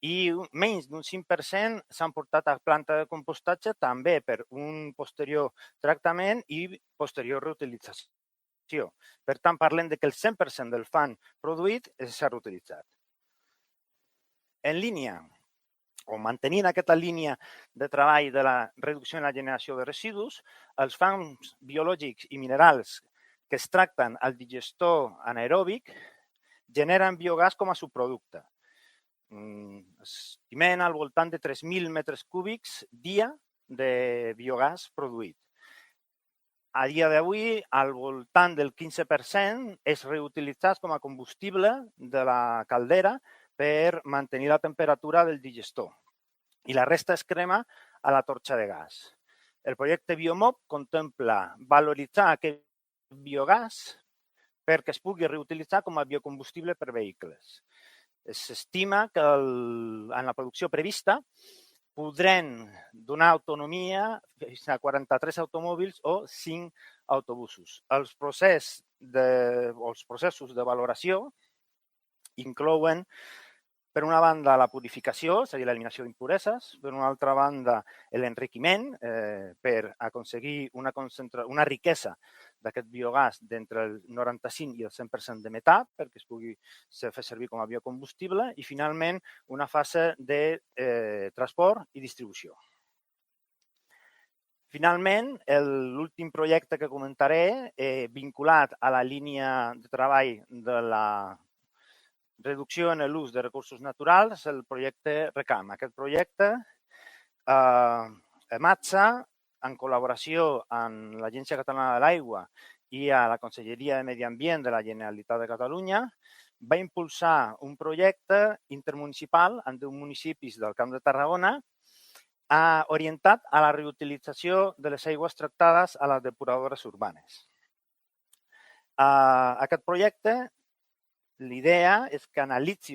i menys d'un 5% s'han portat a planta de compostatge també per un posterior tractament i posterior reutilització. Per tant, parlem que el 100% del fang produït s'ha reutilitzat. En línia, o mantenint aquesta línia de treball de la reducció en la generació de residus, els fangs biològics i minerals que es tracten al digestor anaeròbic generen biogàs com a subproducte. Estimem al voltant de 3.000 metres cúbics dia de biogàs produït. A dia d'avui, al voltant del 15% és reutilitzat com a combustible de la caldera per mantenir la temperatura del digestor i la resta es crema a la torxa de gas. El projecte Biomob contempla valoritzar aquest biogàs perquè es pugui reutilitzar com a biocombustible per vehicles. S'estima que en la producció prevista podran donar autonomia fins a 43 automòbils o 5 autobusos. Els processos de valoració inclouen, per una banda, la purificació, és a dir, l'eliminació d'impureses, per una altra banda, l'enriquiment per aconseguir una riquesa d'aquest biogàs d'entre el 95 i el 100% de metà perquè es pugui fer servir com a biocombustible i, finalment, una fase de transport i distribució. Finalment, l'últim projecte que comentaré, vinculat a la línia de treball de la reducció en l'ús de recursos naturals, és el projecte RECAM. Aquest projecte, MATSA, en col·laboració amb l'Agència Catalana de l'Aigua i a la Conselleria de Medi Ambient de la Generalitat de Catalunya, va impulsar un projecte intermunicipal en 10 municipis del Camp de Tarragona orientat a la reutilització de les aigües tractades a les depuradores urbanes. Aquest projecte, l'idea és que analitzi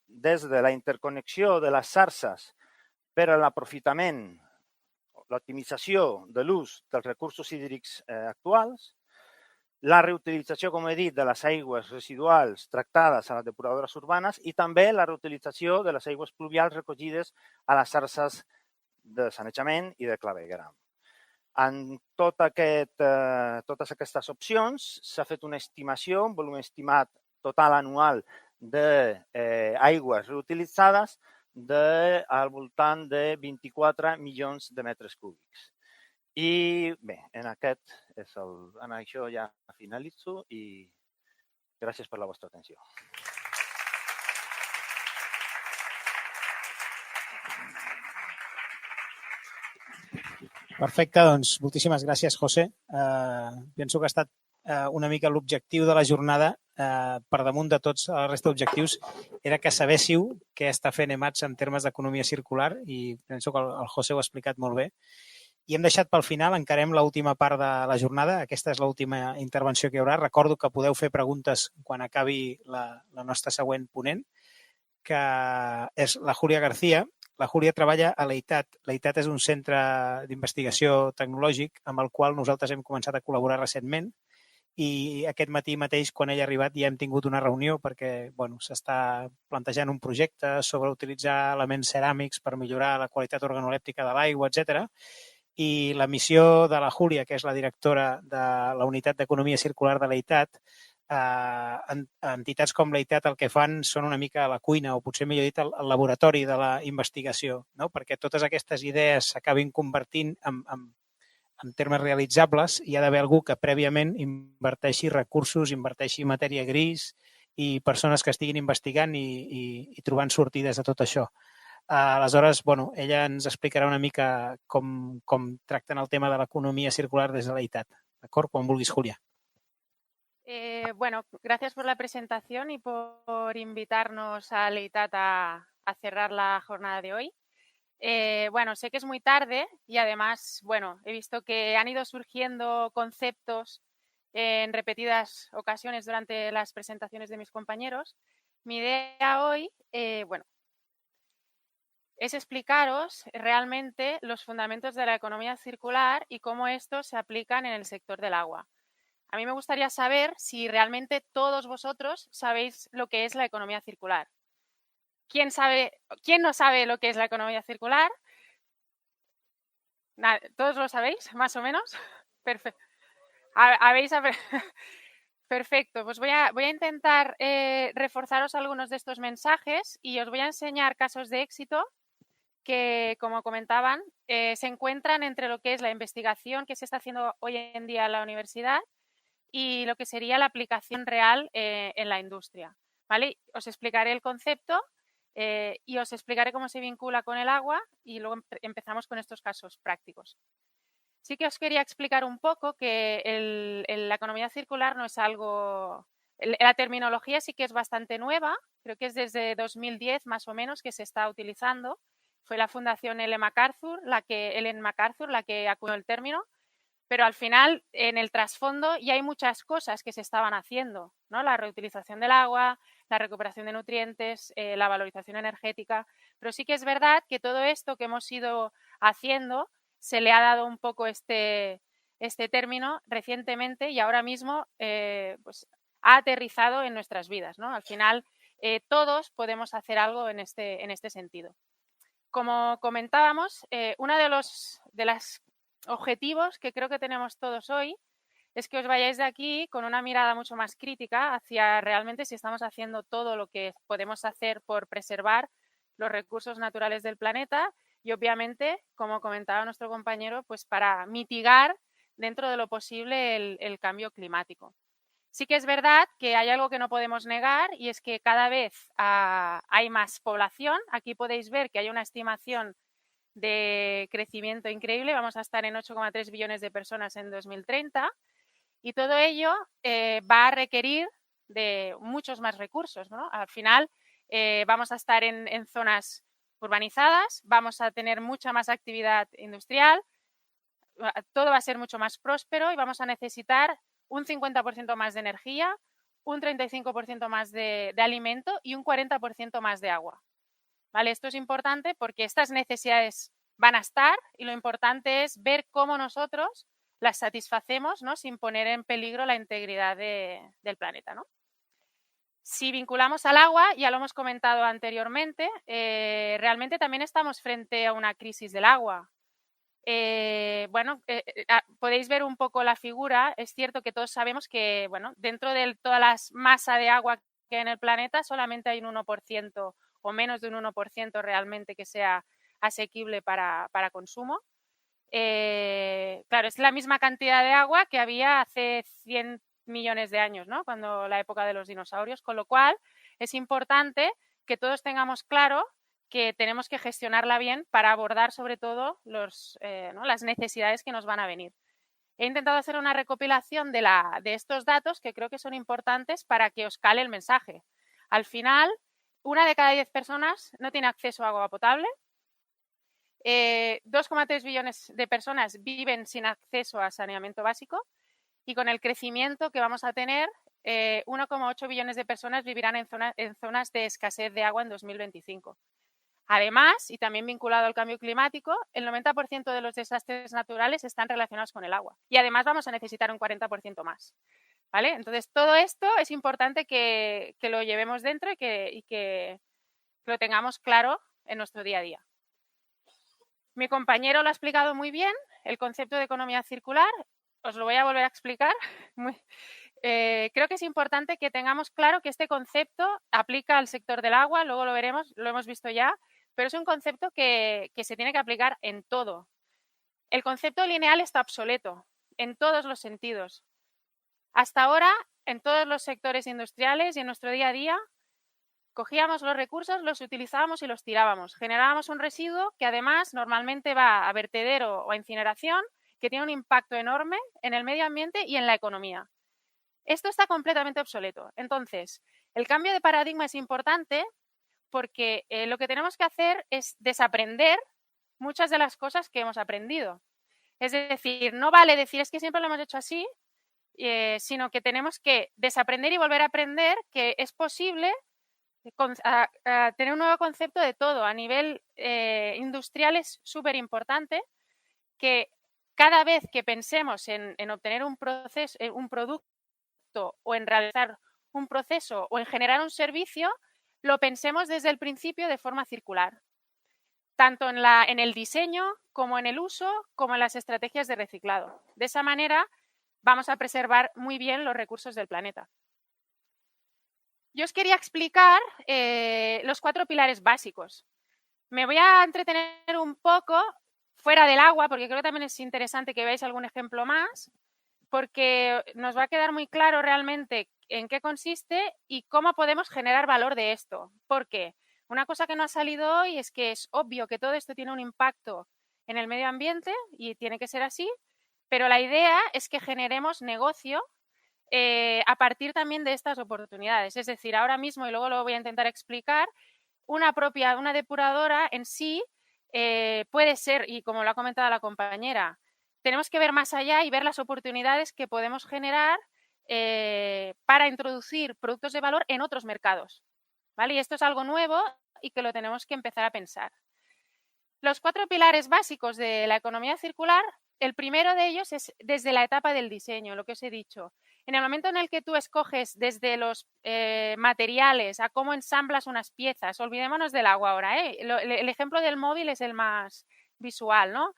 des de la interconnexió de les xarxes per a l'aprofitament, l'optimització de l'ús dels recursos hídrics actuals, la reutilització, com he dit, de les aigües residuals tractades a les depuradores urbanes i també la reutilització de les aigües pluvials recollides a les xarxes de sanejament i de clavegueram. En totes aquestes opcions s'ha fet una estimació, un volum estimat total anual d'aigües reutilitzades al voltant de 24 milions de metres cúbics. I bé, en això ja finalitzo i gràcies per la vostra atenció. Perfecte, doncs moltíssimes gràcies, José. Penso que ha estat una mica l'objectiu de la jornada, per damunt de tots la resta d'objectius, era que sabéssiu què està fent EMATS en termes d'economia circular i penso que el José ho ha explicat molt bé. I hem deixat pel final, encarem l'última part de la jornada. Aquesta és l'última intervenció que hi haurà. Recordo que podeu fer preguntes quan acabi la nostra següent ponent, que és la Júlia García, La Júlia treballa a l'EITAT. L'EITAT és un centre d'investigació tecnològic amb el qual nosaltres hem començat a col·laborar recentment i aquest matí mateix, quan ella ha arribat, ja hem tingut una reunió perquè s'està plantejant un projecte sobre utilitzar elements ceràmics per millorar la qualitat organolèptica de l'aigua, etc. I la missió de la Júlia, que és la directora de la Unitat d'Economia Circular de l'EITAT, entitats com l'EITAT el que fan són una mica a la cuina o potser millor dit el laboratori de la investigació, no? Perquè totes aquestes idees s'acabin convertint en termes realitzables. Hi ha d'haver algú que prèviament inverteixi recursos, inverteixi matèria gris i persones que estiguin investigant i trobant sortides de tot això. Aleshores, ella ens explicarà una mica com tracten el tema de l'economia circular des de l'EITAT. D'acord? Quan vulguis, Júlia. Gracias por la presentación y por invitarnos a l'EITAT a cerrar la jornada de hoy. Sé que es muy tarde y además, he visto que han ido surgiendo conceptos en repetidas ocasiones durante las presentaciones de mis compañeros. Mi idea hoy, es explicaros realmente los fundamentos de la economía circular y cómo estos se aplican en el sector del agua. A mí me gustaría saber si realmente todos vosotros sabéis lo que es la economía circular. ¿Quién no sabe lo que es la economía circular? ¿Todos lo sabéis, más o menos? Perfecto. Perfecto, pues voy a intentar reforzaros algunos de estos mensajes y os voy a enseñar casos de éxito que, como comentaban, se encuentran entre lo que es la investigación que se está haciendo hoy en día en la universidad y lo que sería la aplicación real en la industria. ¿Vale? Os explicaré el concepto y os explicaré cómo se vincula con el agua y luego empezamos con estos casos prácticos. Sí que os quería explicar un poco que la economía circular no es algo... La terminología sí que es bastante nueva, creo que es desde 2010 más o menos que se está utilizando. Fue la Fundación Ellen MacArthur la que acuñó el término, pero al final en el trasfondo ya hay muchas cosas que se estaban haciendo, ¿no? La reutilización del agua, la recuperación de nutrientes, la valorización energética, pero sí que es verdad que todo esto que hemos ido haciendo se le ha dado un poco este término recientemente y ahora mismo ha aterrizado en nuestras vidas, ¿no? Al final todos podemos hacer algo en este sentido. Como comentábamos, uno de los objetivos que creo que tenemos todos hoy es que os vayáis de aquí con una mirada mucho más crítica hacia realmente si estamos haciendo todo lo que podemos hacer por preservar los recursos naturales del planeta y obviamente, como comentaba nuestro compañero, pues para mitigar dentro de lo posible el cambio climático. Sí que es verdad que hay algo que no podemos negar y es que cada vez hay más población. Aquí podéis ver que hay una estimación de crecimiento increíble. Vamos a estar en 8,3 billones de personas en 2030 y todo ello va a requerir de muchos más recursos, ¿no? Al final vamos a estar en zonas urbanizadas, vamos a tener mucha más actividad industrial, todo va a ser mucho más próspero y vamos a necesitar un 50% más de energía, un 35% más de alimento y un 40% más de agua. ¿Vale? Esto es importante porque estas necesidades van a estar y lo importante es ver cómo nosotros las satisfacemos, ¿no? Sin poner en peligro la integridad del planeta, ¿no? Si vinculamos al agua, ya lo hemos comentado anteriormente, realmente también estamos frente a una crisis del agua. Podéis ver un poco la figura. Es cierto que todos sabemos que dentro de toda la masa de agua que hay en el planeta solamente hay un 1% o menos de un 1% realmente que sea asequible para consumo. Claro, es la misma cantidad de agua que había hace 100 millones de años, ¿no? Cuando la época de los dinosaurios, con lo cual es importante que todos tengamos claro que tenemos que gestionarla bien para abordar sobre todo las necesidades que nos van a venir. He intentado hacer una recopilación de estos datos que creo que son importantes para que os cale el mensaje. Al final, 1 de cada 10 personas no tiene acceso a agua potable, 2,3 billones de personas viven sin acceso a saneamiento básico y con el crecimiento que vamos a tener, 1,8 billones de personas vivirán en zonas de escasez de agua en 2025. Además, y también vinculado al cambio climático, el 90% de los desastres naturales están relacionados con el agua. Y además vamos a necesitar un 40% más. ¿Vale? Entonces, todo esto es importante que lo llevemos dentro y que lo tengamos claro en nuestro día a día. Mi compañero lo ha explicado muy bien, el concepto de economía circular. Os lo voy a volver a explicar. Creo que es importante que tengamos claro que este concepto aplica al sector del agua, luego lo veremos, lo hemos visto ya, pero es un concepto que se tiene que aplicar en todo. El concepto lineal está obsoleto en todos los sentidos. Hasta ahora, en todos los sectores industriales y en nuestro día a día, cogíamos los recursos, los utilizábamos y los tirábamos. Generábamos un residuo que además normalmente va a vertedero o a incineración, que tiene un impacto enorme en el medio ambiente y en la economía. Esto está completamente obsoleto. Entonces, el cambio de paradigma es importante porque lo que tenemos que hacer es desaprender muchas de las cosas que hemos aprendido. Es decir, no vale decir es que siempre lo hemos hecho así, sino que tenemos que desaprender y volver a aprender que es posible tener un nuevo concepto de todo. A nivel industrial es súper importante que cada vez que pensemos en obtener un proceso, un producto o en realizar un proceso o en generar un servicio, lo pensemos desde el principio de forma circular, tanto en el diseño como en el uso, como en las estrategias de reciclado. De esa manera vamos a preservar muy bien los recursos del planeta. Yo os quería explicar los 4 pilares básicos. Me voy a entretener un poco fuera del agua, porque creo que también es interesante que veáis algún ejemplo más, porque nos va a quedar muy claro realmente en qué consiste y cómo podemos generar valor de esto. ¿Por qué? Una cosa que no ha salido hoy es que es obvio que todo esto tiene un impacto en el medio ambiente y tiene que ser así, pero la idea es que generemos negocio a partir también de estas oportunidades. Es decir, ahora mismo, y luego lo voy a intentar explicar, una depuradora en sí puede ser, y como lo ha comentado la compañera, tenemos que ver más allá y ver las oportunidades que podemos generar para introducir productos de valor en otros mercados, ¿vale? Y esto es algo nuevo y que lo tenemos que empezar a pensar. Los 4 pilares básicos de la economía circular, el primero de ellos es desde la etapa del diseño, lo que os he dicho. En el momento en el que tú escoges desde los materiales a cómo ensamblas unas piezas, olvidémonos del agua ahora, el ejemplo del móvil es el más visual, ¿no?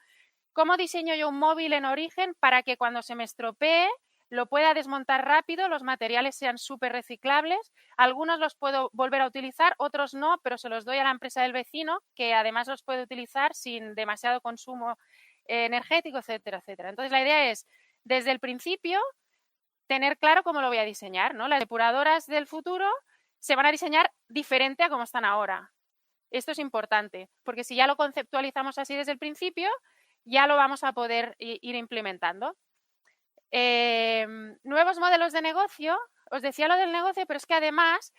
¿Cómo diseño yo un móvil en origen para que cuando se me estropee lo pueda desmontar rápido, los materiales sean súper reciclables? Algunos los puedo volver a utilizar, otros no, pero se los doy a la empresa del vecino, que además los puede utilizar sin demasiado consumo energético, etcétera, etcétera. Entonces, la idea es, desde el principio, tener claro cómo lo voy a diseñar, ¿no? Las depuradoras del futuro se van a diseñar diferente a como están ahora. Esto es importante, porque si ya lo conceptualizamos así desde el principio, ya lo vamos a poder ir implementando. Nuevos modelos de negocio. Os decía lo del negocio, pero es que además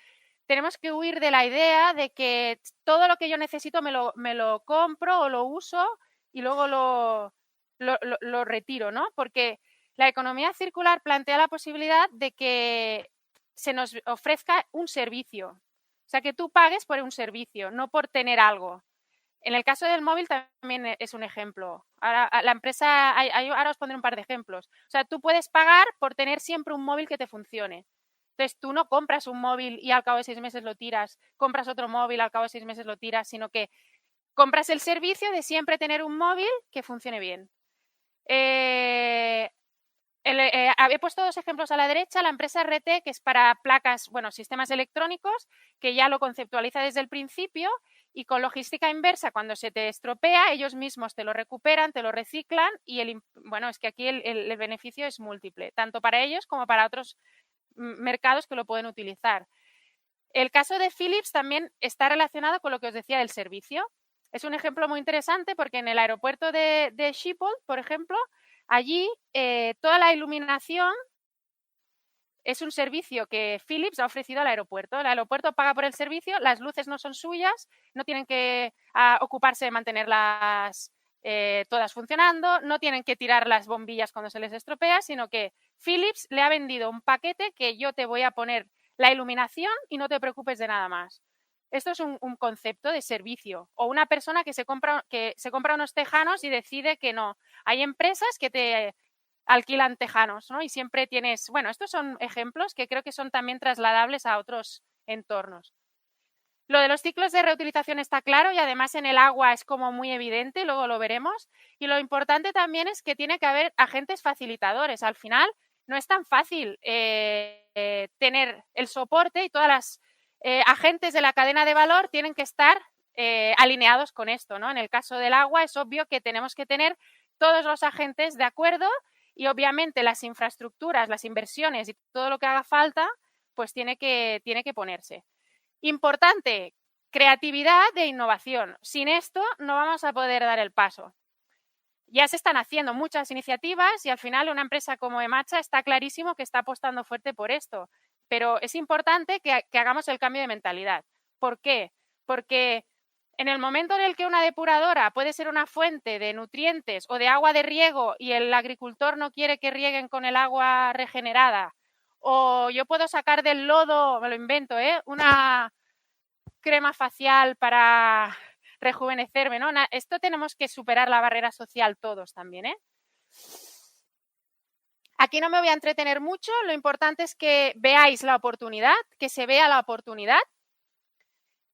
tenemos que huir de la idea de que todo lo que yo necesito me lo compro o lo uso y luego lo retiro, ¿no? Porque la economía circular plantea la posibilidad de que se nos ofrezca un servicio. O sea, que tú pagues por un servicio, no por tener algo. En el caso del móvil también es un ejemplo. Ahora, la empresa, ahora os pondré un par de ejemplos. O sea, tú puedes pagar por tener siempre un móvil que te funcione. Entonces, tú no compras un móvil y al cabo de 6 meses lo tiras, compras otro móvil, al cabo de 6 meses lo tiras, sino que compras el servicio de siempre tener un móvil que funcione bien. He puesto 2 ejemplos a la derecha. La empresa RT, que es para placas, sistemas electrónicos, que ya lo conceptualiza desde el principio y con logística inversa, cuando se te estropea, ellos mismos te lo recuperan, te lo reciclan y es que aquí el beneficio es múltiple, tanto para ellos como para otros mercados que lo pueden utilizar. El caso de Philips también está relacionado con lo que os decía del servicio. Es un ejemplo muy interesante porque en el aeropuerto de Schiphol, por ejemplo, allí toda la iluminación es un servicio que Philips ha ofrecido al aeropuerto. El aeropuerto paga por el servicio, las luces no son suyas, no tienen que ocuparse de mantenerlas todas funcionando, no tienen que tirar las bombillas cuando se les estropea, sino que Philips le ha vendido un paquete que yo te voy a poner la iluminación y no te preocupes de nada más. Esto es un concepto de servicio. O una persona que se compra unos tejanos y decide que no. Hay empresas que te alquilan tejanos, ¿no? Y siempre tienes... Bueno, estos son ejemplos que creo que son también trasladables a otros entornos. Lo de los ciclos de reutilización está claro y además en el agua es como muy evidente, luego lo veremos. Y lo importante también es que tiene que haber agentes facilitadores. Al final no es tan fácil tener el soporte y todas las agentes de la cadena de valor tienen que estar alineados con esto, ¿no? En el caso del agua es obvio que tenemos que tener todos los agentes de acuerdo y obviamente las infraestructuras, las inversiones y todo lo que haga falta, pues tiene que ponerse. Importante, creatividad e innovación. Sin esto no vamos a poder dar el paso. Ya se están haciendo muchas iniciativas y al final una empresa como Emacha está clarísimo que está apostando fuerte por esto. Pero es importante que hagamos el cambio de mentalidad. ¿Por qué? Porque en el momento en el que una depuradora puede ser una fuente de nutrientes o de agua de riego y el agricultor no quiere que rieguen con el agua regenerada, o yo puedo sacar del lodo, me lo invento, una crema facial para rejuvenecerme, ¿no? Esto tenemos que superar la barrera social todos también, Aquí no me voy a entretener mucho, lo importante es que veáis la oportunidad, que se vea la oportunidad,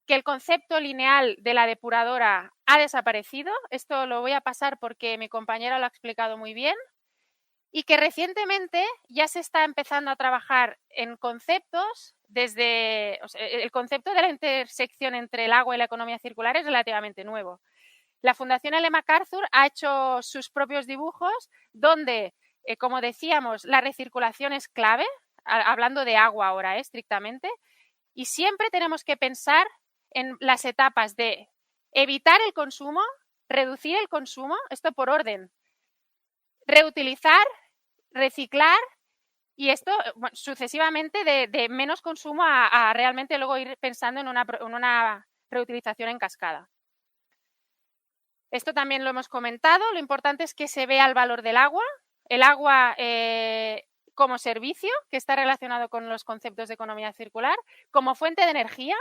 que el concepto lineal de la depuradora ha desaparecido. Esto lo voy a pasar porque mi compañera lo ha explicado muy bien. Y que recientemente ya se está empezando a trabajar en conceptos desde... O sea, el concepto de la intersección entre el agua y la economía circular es relativamente nuevo. La Fundación Ellen MacArthur ha hecho sus propios dibujos donde, como decíamos, la recirculación es clave, hablando de agua ahora, estrictamente, y siempre tenemos que pensar en las etapas de evitar el consumo, reducir el consumo, esto por orden, reutilizar, reciclar y esto bueno, sucesivamente de menos consumo a realmente luego ir pensando en una reutilización en cascada. Esto también lo hemos comentado, lo importante es que se vea el valor del agua, el agua como servicio, que está relacionado con los conceptos de economía circular, como fuente de energía,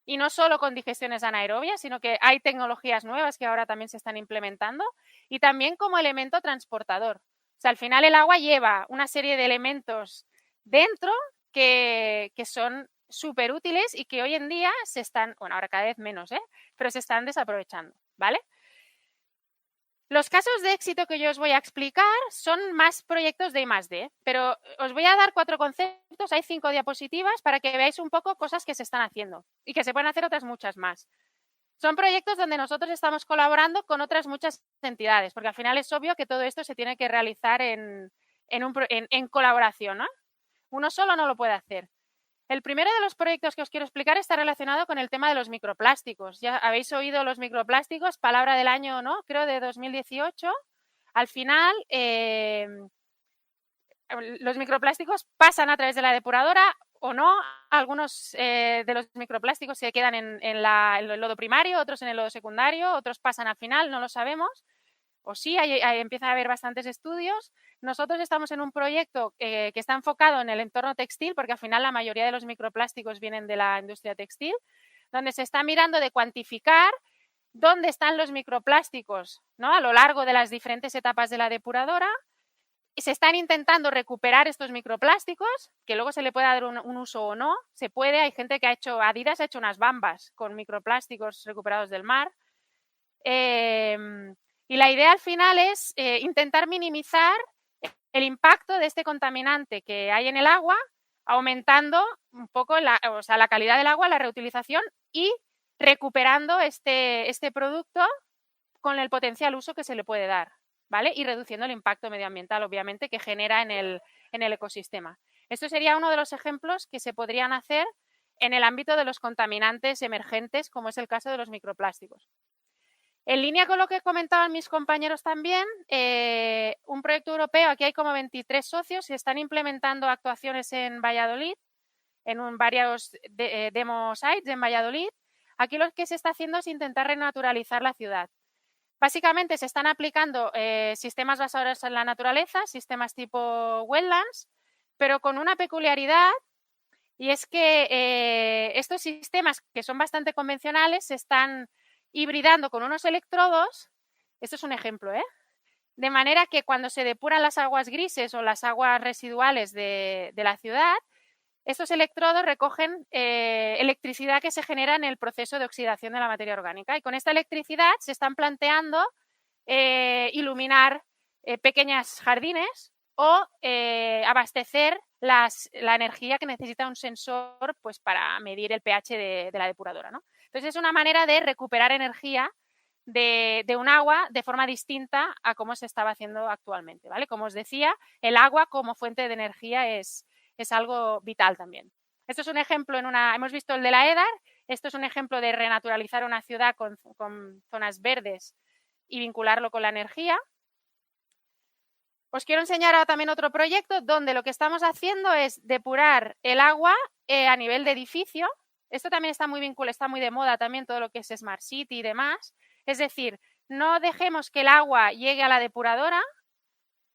y no solo con digestiones anaerobias, sino que hay tecnologías nuevas que ahora también se están implementando, y también como elemento transportador. O sea, al final el agua lleva una serie de elementos dentro que son súper útiles y que hoy en día se están, bueno, ahora cada vez menos, pero se están desaprovechando, ¿vale? Los casos de éxito que yo os voy a explicar son más proyectos de I+D, pero os voy a dar 4 conceptos, hay 5 diapositivas para que veáis un poco cosas que se están haciendo y que se pueden hacer otras muchas más. Son proyectos donde nosotros estamos colaborando con otras muchas entidades, porque al final es obvio que todo esto se tiene que realizar en colaboración, ¿no? Uno solo no lo puede hacer. El primero de los proyectos que os quiero explicar está relacionado con el tema de los microplásticos. Ya habéis oído los microplásticos, palabra del año, ¿no? Creo de 2018. Al final, los microplásticos pasan a través de la depuradora o no. Algunos de los microplásticos se quedan en el lodo primario, otros en el lodo secundario, otros pasan al final, no lo sabemos. O sí, empieza a haber bastantes estudios. Nosotros estamos en un proyecto que está enfocado en el entorno textil, porque al final la mayoría de los microplásticos vienen de la industria textil, donde se está mirando de cuantificar dónde están los microplásticos, ¿no? A lo largo de las diferentes etapas de la depuradora. Y se están intentando recuperar estos microplásticos, que luego se le puede dar un uso o no. Se puede, hay gente que Adidas ha hecho unas bambas con microplásticos recuperados del mar. Y la idea al final es intentar minimizar el impacto de este contaminante que hay en el agua, aumentando un poco la calidad del agua, la reutilización y recuperando este producto con el potencial uso que se le puede dar, ¿vale? Y reduciendo el impacto medioambiental, obviamente, que genera en el ecosistema. Esto sería uno de los ejemplos que se podrían hacer en el ámbito de los contaminantes emergentes, como es el caso de los microplásticos. En línea con lo que comentaban mis compañeros también, un proyecto europeo, aquí hay como 23 socios y están implementando actuaciones en Valladolid, en varios demo sites en Valladolid. Aquí lo que se está haciendo es intentar renaturalizar la ciudad. Básicamente se están aplicando sistemas basados en la naturaleza, sistemas tipo wetlands, pero con una peculiaridad Y es que estos sistemas, que son bastante convencionales, se están hibridando con unos electrodos. Esto es un ejemplo, de manera que cuando se depuran las aguas grises o las aguas residuales de la ciudad, estos electrodos recogen electricidad que se genera en el proceso de oxidación de la materia orgánica. Y con esta electricidad se están planteando iluminar pequeños jardines o abastecer la energía que necesita un sensor pues, para medir el pH de la depuradora, ¿no? Entonces, es una manera de recuperar energía de un agua de forma distinta a cómo se estaba haciendo actualmente, ¿vale? Como os decía, el agua como fuente de energía es algo vital también. Esto es un ejemplo hemos visto el de la EDAR, esto es un ejemplo de renaturalizar una ciudad con zonas verdes y vincularlo con la energía. Os quiero enseñar ahora también otro proyecto donde lo que estamos haciendo es depurar el agua a nivel de edificio. Esto también está muy vinculado, está muy de moda también todo lo que es Smart City y demás. Es decir, no dejemos que el agua llegue a la depuradora,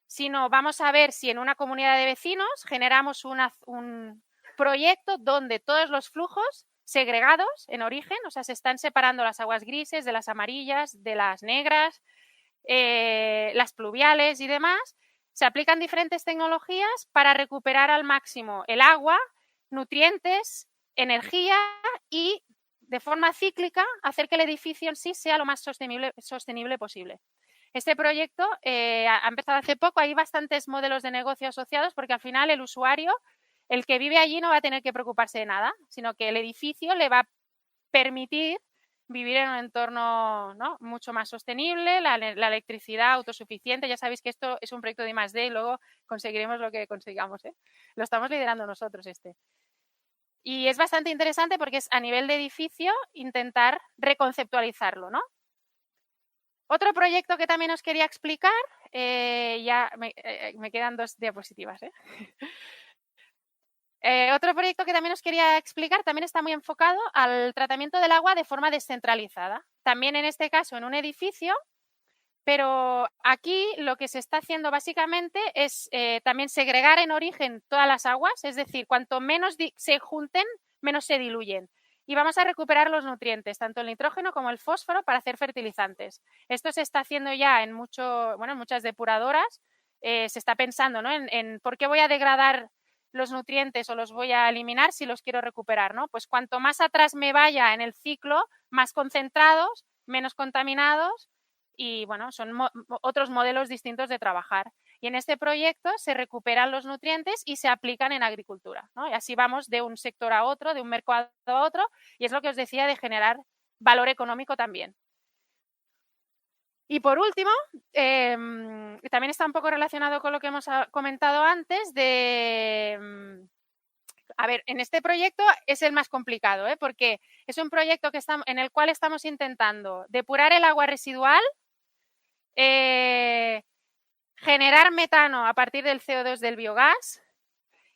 sino vamos a ver si en una comunidad de vecinos generamos un proyecto donde todos los flujos segregados en origen, o sea, se están separando las aguas grises de las amarillas, de las negras, las pluviales y demás. Se aplican diferentes tecnologías para recuperar al máximo el agua, nutrientes, energía y de forma cíclica hacer que el edificio en sí sea lo más sostenible posible. Este proyecto ha empezado hace poco, hay bastantes modelos de negocio asociados porque al final el usuario, el que vive allí no va a tener que preocuparse de nada, sino que el edificio le va a permitir vivir en un entorno, ¿no?, mucho más sostenible, la electricidad autosuficiente. Ya sabéis que esto es un proyecto de I+D y luego conseguiremos lo que consigamos, Lo estamos liderando nosotros Y es bastante interesante porque es a nivel de edificio intentar reconceptualizarlo, ¿no? Otro proyecto que también os quería explicar, ya me quedan 2 diapositivas, otro proyecto que también os quería explicar también está muy enfocado al tratamiento del agua de forma descentralizada. También en este caso en un edificio, pero aquí lo que se está haciendo básicamente es también segregar en origen todas las aguas, es decir, cuanto menos se junten, menos se diluyen. Y vamos a recuperar los nutrientes, tanto el nitrógeno como el fósforo, para hacer fertilizantes. Esto se está haciendo ya en muchas depuradoras. Se está pensando, ¿no?, en por qué voy a degradar los nutrientes o los voy a eliminar si los quiero recuperar, ¿no? Pues cuanto más atrás me vaya en el ciclo, más concentrados, menos contaminados y, bueno, son otros modelos distintos de trabajar. Y en este proyecto se recuperan los nutrientes y se aplican en agricultura, ¿no? Y así vamos de un sector a otro, de un mercado a otro, y es lo que os decía de generar valor económico también. Y por último, también está un poco relacionado con lo que hemos comentado antes a ver, en este proyecto es el más complicado, porque es un proyecto en el cual estamos intentando depurar el agua residual, generar metano a partir del CO2 del biogás,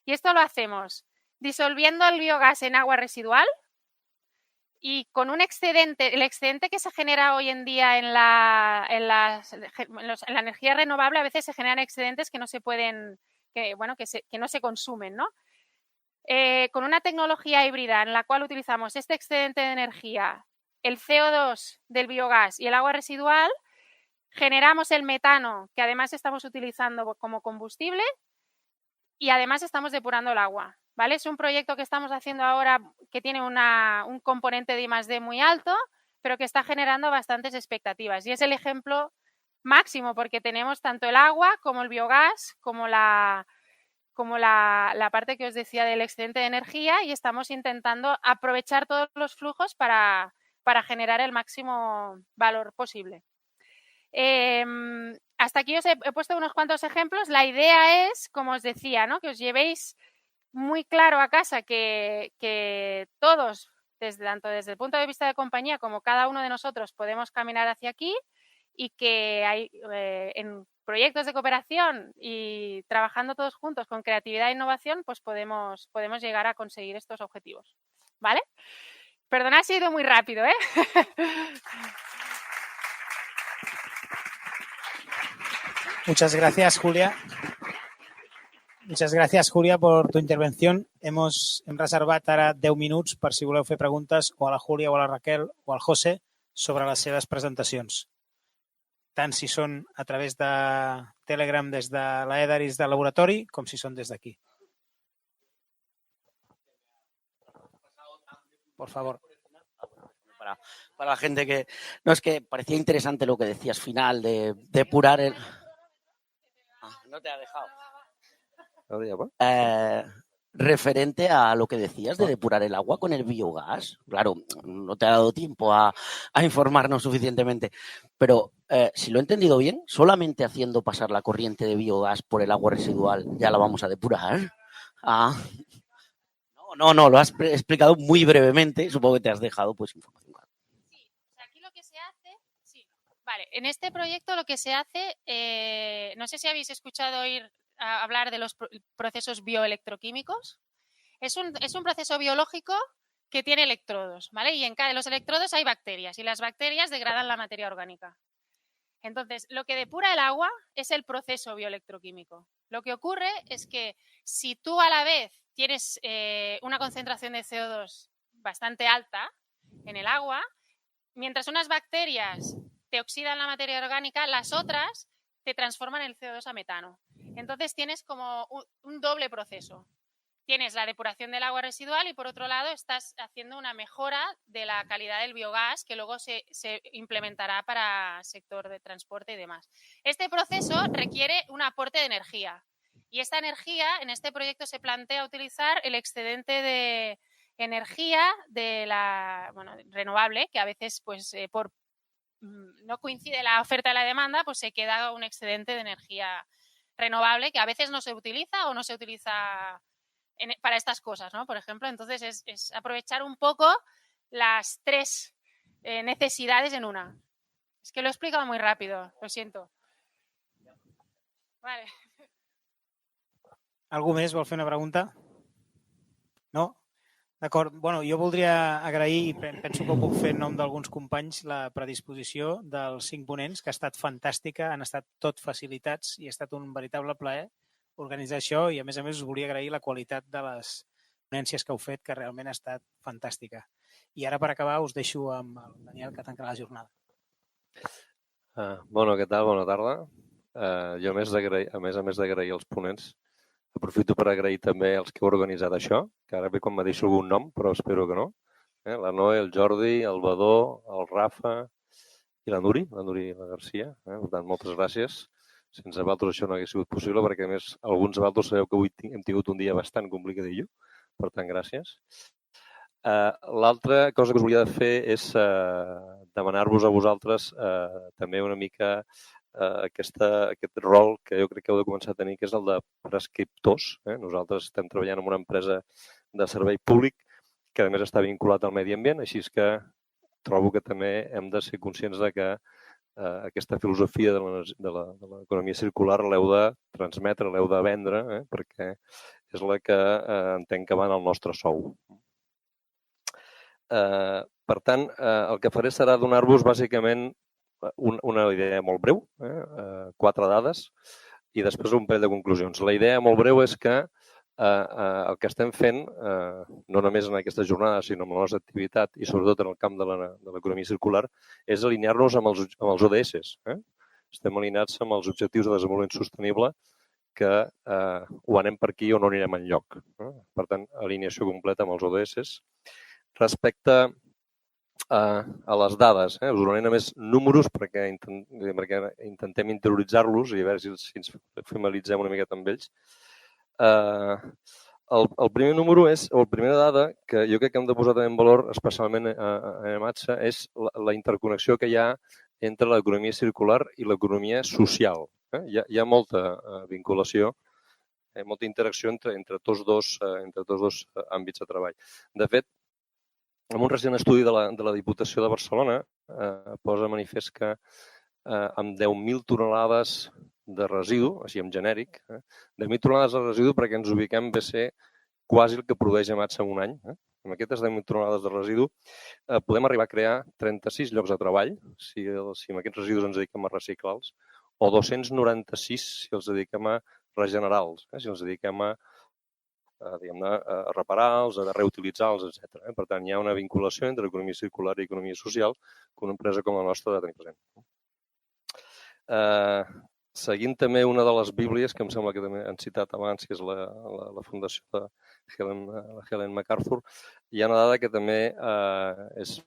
y esto lo hacemos disolviendo el biogás en agua residual y con un excedente, el excedente que se genera hoy en día en la energía renovable, a veces se generan excedentes que no se pueden, que no se consumen, ¿no? Con una tecnología híbrida en la cual utilizamos este excedente de energía, el CO2 del biogás y el agua residual, generamos el metano que además estamos utilizando como combustible y además estamos depurando el agua, ¿vale? Es un proyecto que estamos haciendo ahora que tiene un componente de I+D muy alto, pero que está generando bastantes expectativas. Y es el ejemplo máximo porque tenemos tanto el agua como el biogás, como la parte que os decía del excedente de energía y estamos intentando aprovechar todos los flujos para generar el máximo valor posible. Hasta aquí os he puesto unos cuantos ejemplos. La idea es, como os decía, ¿no?, que os llevéis muy claro a casa que todos, tanto desde el punto de vista de compañía como cada uno de nosotros, podemos caminar hacia aquí y que hay en proyectos de cooperación y trabajando todos juntos con creatividad e innovación, pues podemos llegar a conseguir estos objetivos, ¿vale? Perdonad si he ido muy rápido, Muchas gracias, Julia. Muchas gracias, Julia, por tu intervención. Hem reservat ara 10 minuts per si voleu fer preguntes o a la Júlia o a la Raquel o al José sobre les seves presentacions. Tant si són a través de Telegram des de l'Edaris del laboratori com si són des d'aquí. Por favor. Para la gente que... No, es que parecía interesante lo que decías final de depurar el... no te ha dejado. Referente a lo que decías de depurar el agua con el biogás. Claro, no te ha dado tiempo a informarnos suficientemente. Pero si lo he entendido bien, solamente haciendo pasar la corriente de biogás por el agua residual ya la vamos a depurar. No, lo has explicado muy brevemente. Supongo que te has dejado pues información. Sí, aquí lo que se hace... Sí. Vale, en este proyecto lo que se hace... no sé si habéis escuchado hablar de los procesos bioelectroquímicos. Es un proceso biológico que tiene electrodos, ¿vale? Y en cada de los electrodos hay bacterias y las bacterias degradan la materia orgánica. Entonces, lo que depura el agua es el proceso bioelectroquímico. Lo que ocurre es que si tú a la vez tienes una concentración de CO2 bastante alta en el agua, mientras unas bacterias te oxidan la materia orgánica, las otras te transforman el CO2 a metano. Entonces tienes como un doble proceso. Tienes la depuración del agua residual y por otro lado estás haciendo una mejora de la calidad del biogás que luego se implementará para el sector de transporte y demás. Este proceso requiere un aporte de energía y esta energía en este proyecto se plantea utilizar el excedente de energía de renovable, que a veces pues no coincide la oferta y la demanda, pues se queda un excedente de energía renovable que a veces no se utiliza o no se utiliza para estas cosas, ¿no? Por ejemplo, entonces es aprovechar un poco las tres necesidades en una. Es que lo he explicado muy rápido, lo siento. Vale. Algú més vol fer una pregunta? No? D'acord. Bueno, jo voldria agrair, i penso que ho puc fer en nom d'alguns companys, la predisposició dels 5 ponents, que ha estat fantàstica, han estat tot facilitats i ha estat un veritable plaer organitzar això i, a més, us volia agrair la qualitat de les ponències que heu fet, que realment ha estat fantàstica. I ara, per acabar, us deixo amb el Daniel, que tancarà la jornada. Bueno, què tal? Bona tarda. Jo, a més d'agrair els ponents, aprofito per agrair també els que heu organitzat això, que ara ve quan me deixo algun nom, però espero que no. La Noe, el Jordi, el Badó, el Rafa i la Nuri i la Garcia. Per tant, moltes gràcies. Sense vosaltres això no hagués sigut possible, perquè a més alguns de vosaltres sabeu que avui hem tingut un dia bastant complicadillo. Per tant, gràcies. L'altra cosa que us volia fer és demanar-vos a vosaltres també una mica aquest rol que jo crec que heu de començar a tenir, que és el de prescriptors. Nosaltres estem treballant en una empresa de servei públic que a més està vinculat al medi ambient, així que trobo que també hem de ser conscients de que aquesta filosofia de l'economia circular l'heu de transmetre, l'heu de vendre, perquè és la que entenc que va en el nostre sou. Per tant, el que faré serà donar-vos bàsicament una idea molt breu, 4 dades, i després un parell de conclusions. La idea molt breu és que el que estem fent, no només en aquesta jornada, sinó en la nostra activitat i sobretot en el camp de l'economia circular, és alinear-nos amb els ODS. Estem alineats amb els objectius de desenvolupament sostenible que o anem per aquí o no anirem enlloc. Per tant, alineació completa amb els ODS. Respecte a les dades, us donaré només números perquè intentem interioritzar-los i a veure si ens familiaritzem una miqueta amb ells. El primer número és, o la primera dada, que jo crec que hem de posar també en valor, especialment a Ematsa, és la interconnexió que hi ha entre l'economia circular i l'economia social. Hi ha molta vinculació, molta interacció entre tots dos àmbits de treball. De fet, en un recent estudi de la Diputació de Barcelona posa manifest que amb 10.000 tonelades de residu, així en genèric, 10.000 tonelades de residu perquè ens ubiquem ve a ser quasi el que produeix Ematsa en un any. Amb aquestes 10.000 tonelades de residu podem arribar a crear 36 llocs de treball, si amb aquests residus ens dediquem a reciclar-los, o 296 si els dediquem a regenerar-los, si ens dediquem a reparar-los, a reutilitzar-los, etc. Per tant, hi ha una vinculació entre economia circular i economia social que una empresa com la nostra ha de tenir present. Seguint també una de les bíblies, que em sembla que també han citat abans, que és la fundació de Helen MacArthur, hi ha una dada que també és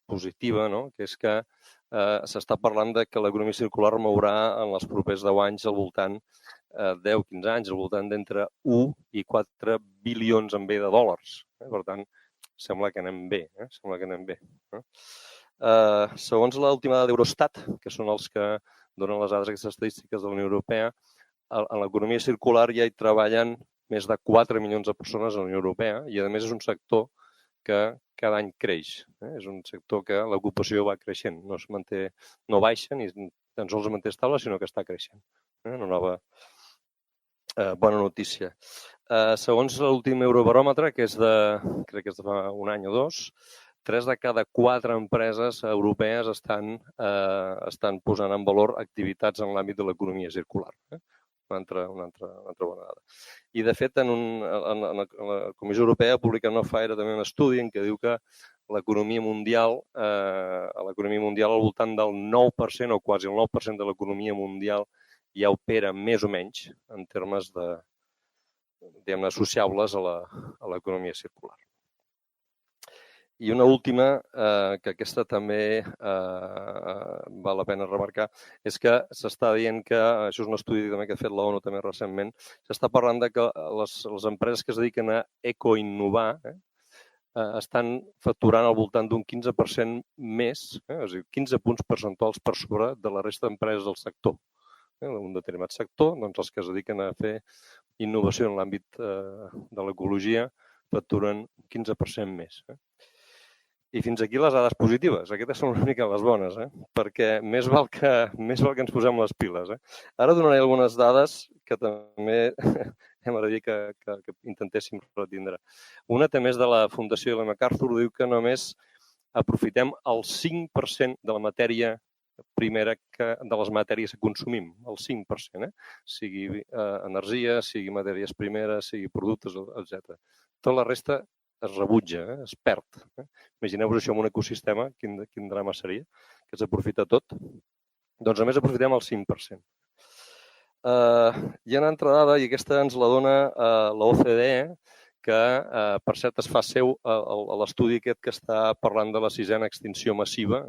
positiva, no? Que és que s'està parlant de que l'economia circular mourà en els propers 10 anys al voltant 10-15 anys, al voltant d'entre 1 i 4 bilions en B de dòlars. Per tant, sembla que anem bé. Segons l'última dada d'Eurostat, que són els que donen les dades aquestes estadístiques de la Unió Europea, en l'economia circular ja hi treballen més de 4 milions de persones a la Unió Europea i, a més, és un sector que cada any creix. És un sector que l'ocupació va creixent, no baixa ni tan sols es manté estable, sinó que està creixent. Una nova bona notícia. Segons l'últim Eurobaròmetre, que és crec que és de fa un any o dos, 3 de cada 4 empreses europees estan posant en valor activitats en l'àmbit de l'economia circular. Una altra bona dada. I, de fet, la Comissió Europea ha publicat no fa gaire també un estudi en què diu que l'economia mundial, al voltant del 9% o quasi el 9% de l'economia mundial ja opera més o menys en termes associables a l'economia circular. I una última, que aquesta també val la pena remarcar, és que s'està dient que, això és un estudi també que ha fet l'ONU també recentment, s'està parlant de que les empreses que es dediquen a ecoinnovar estan facturant al voltant d'un 15% més, és a dir, 15 punts percentuals per sobre de la resta d'empreses del sector. En un determinat sector, doncs els que es dediquen a fer innovació en l'àmbit de l'ecologia facturen 15% més. I fins aquí les dades positives. Aquestes són una mica les bones, perquè més val que ens posem les piles. Ara donaré algunes dades que també m'agradaria que intentéssim retindre. Una també és de la Fundació Ellen MacArthur, diu que només aprofitem el 5% de la matèria primera de les matèries que consumim, el 5%, sigui energia, sigui matèries primeres, sigui productes, etc. Tota la resta es rebutja, es perd. Imagineu-vos això en un ecosistema, quin drama seria, que s'aprofita tot. Doncs només aprofitem el 5%. Hi ha una altra dada, i aquesta ens la dona l'OCDE, que, per cert, es fa seu l'estudi aquest que està parlant de la 6ª extinció massiva,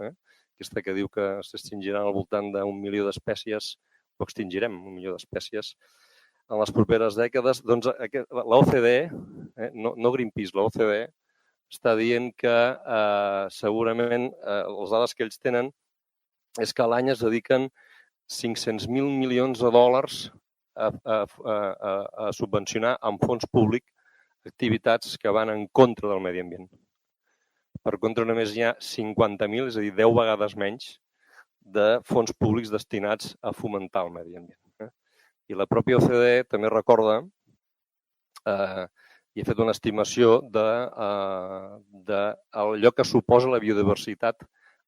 aquesta que diu que s'extingiran al voltant d'1 milió d'espècies, o extingirem 1 milió d'espècies, en les properes dècades. Doncs l'OCDE, no Greenpeace, l'OCDE, està dient que segurament les dades que ells tenen és que a l'any es dediquen 500.000 milions de dòlars a subvencionar amb fons públic activitats que van en contra del medi ambient. Per contra, només hi ha 50.000, és a dir, 10 vegades menys, de fons públics destinats a fomentar el medi ambient. I la pròpia OCDE també recorda i ha fet una estimació d'allò que suposa la biodiversitat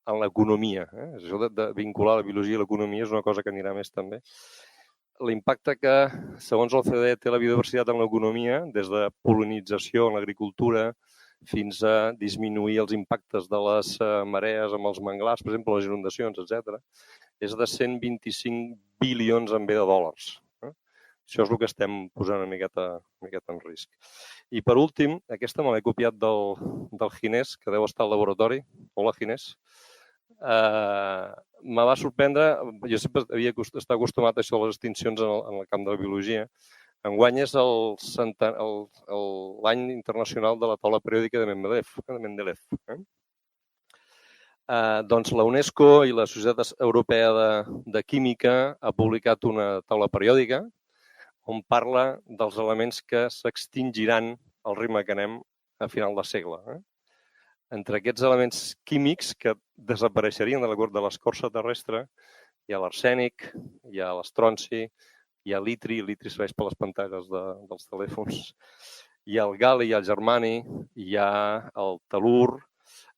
en l'economia. Això de vincular la biologia i l'economia és una cosa que anirà més també. L'impacte que, segons l'OCDE, té la biodiversitat en l'economia, des de pol·linització en l'agricultura fins a disminuir els impactes de les marees amb els manglars, per exemple, les inundacions, etc., és de 125 bilions en B de dòlars. Això és el que estem posant una miqueta en risc. I per últim, aquesta me l'he copiat del Ginés, que deu estar al laboratori. Hola, Ginés. Me va sorprendre, jo sempre havia estat acostumat a això de les extincions en el camp de la biologia. Enguany és l'any internacional de la taula periòdica de Mendeleev. Doncs la UNESCO i la Societat Europea de Química ha publicat una taula periòdica on parla dels elements que s'extingiran al ritme que anem a final de segle. Entre aquests elements químics que desapareixerien de l'escorça terrestre hi ha l'arsènic, hi ha l'estronci, hi ha l'itri serveix per les pantalles dels telèfons, hi ha el gal·li, hi ha el germani, hi ha el telur,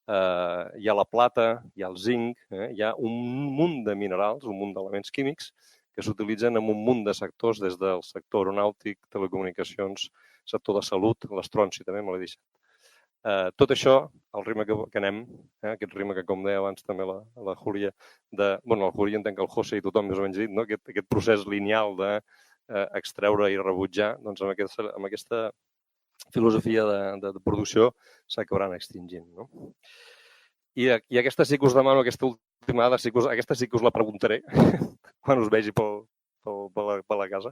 hi ha la plata, hi ha el zinc, hi ha un munt de minerals, un munt d'elements químics que s'utilitzen en un munt de sectors, des del sector aeronàutic, telecomunicacions, sector de salut, l'estronci també me l'he deixat. Tot això, al ritme que anem, aquest ritme que, com deia abans també la Júlia, la Júlia entenc que el José i tothom més o menys dit, no? Aquest procés lineal d'extreure i rebutjar, doncs amb aquesta filosofia de producció s'acabaran extingint. No? I aquesta sí que us demano, aquesta última dada, aquesta sí que us la preguntaré quan us vegi per la casa.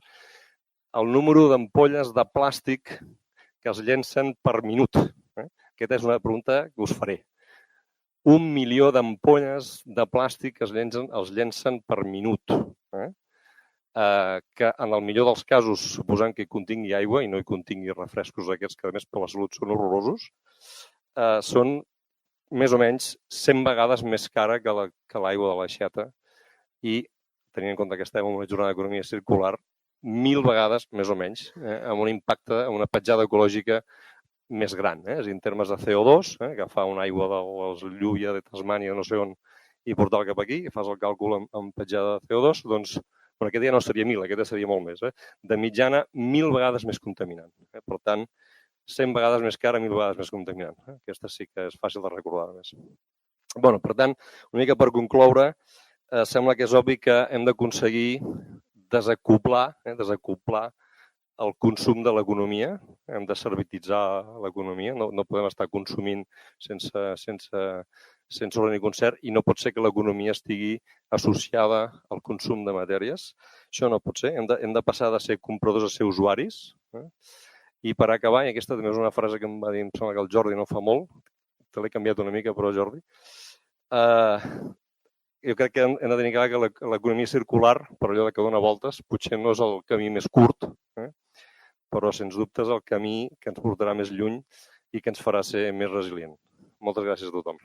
El número d'ampolles de plàstic que es llencen per minut. Aquesta és una pregunta que us faré. 1 milió d'ampolles de plàstic que es llencen per minut. Que en el millor dels casos, suposant que hi contingui aigua i no hi contingui refrescos aquests que a més per la salut són horrorosos, són més o menys 100 vegades més cara que l'aigua de l'aixeta i, tenint en compte que estem en una jornada d'economia circular, 1.000 vegades, més o menys, amb un impacte, amb una petjada ecològica més gran. És a dir, en termes de CO2, agafar una aigua de Lluvia, de Tasmània, no sé on, i portar-la cap aquí, i fas el càlcul amb petjada de CO2, doncs, aquest ja no seria 1.000, aquest ja seria molt més. De mitjana, 1.000 vegades més contaminant. Per tant, 100 vegades més cara, 1.000 vegades més contaminant. Aquesta sí que és fàcil de recordar més. Per tant, una mica per concloure, sembla que és obvi que hem d'aconseguir desacoblar el consum de l'economia, hem de servititzar l'economia, no podem estar consumint sense ordre ni concert i no pot ser que l'economia estigui associada al consum de matèries. Això no pot ser, hem de passar de ser compradors a ser usuaris. I per acabar, i aquesta també és una frase que em va dir, em sembla que el Jordi no fa molt, te l'he canviat una mica, però Jordi, jo crec que hem de tenir clar que l'economia circular, per allò que dona voltes, potser no és el camí més curt, però sens dubte és el camí que ens portarà més lluny i que ens farà ser més resilient. Moltes gràcies a tothom.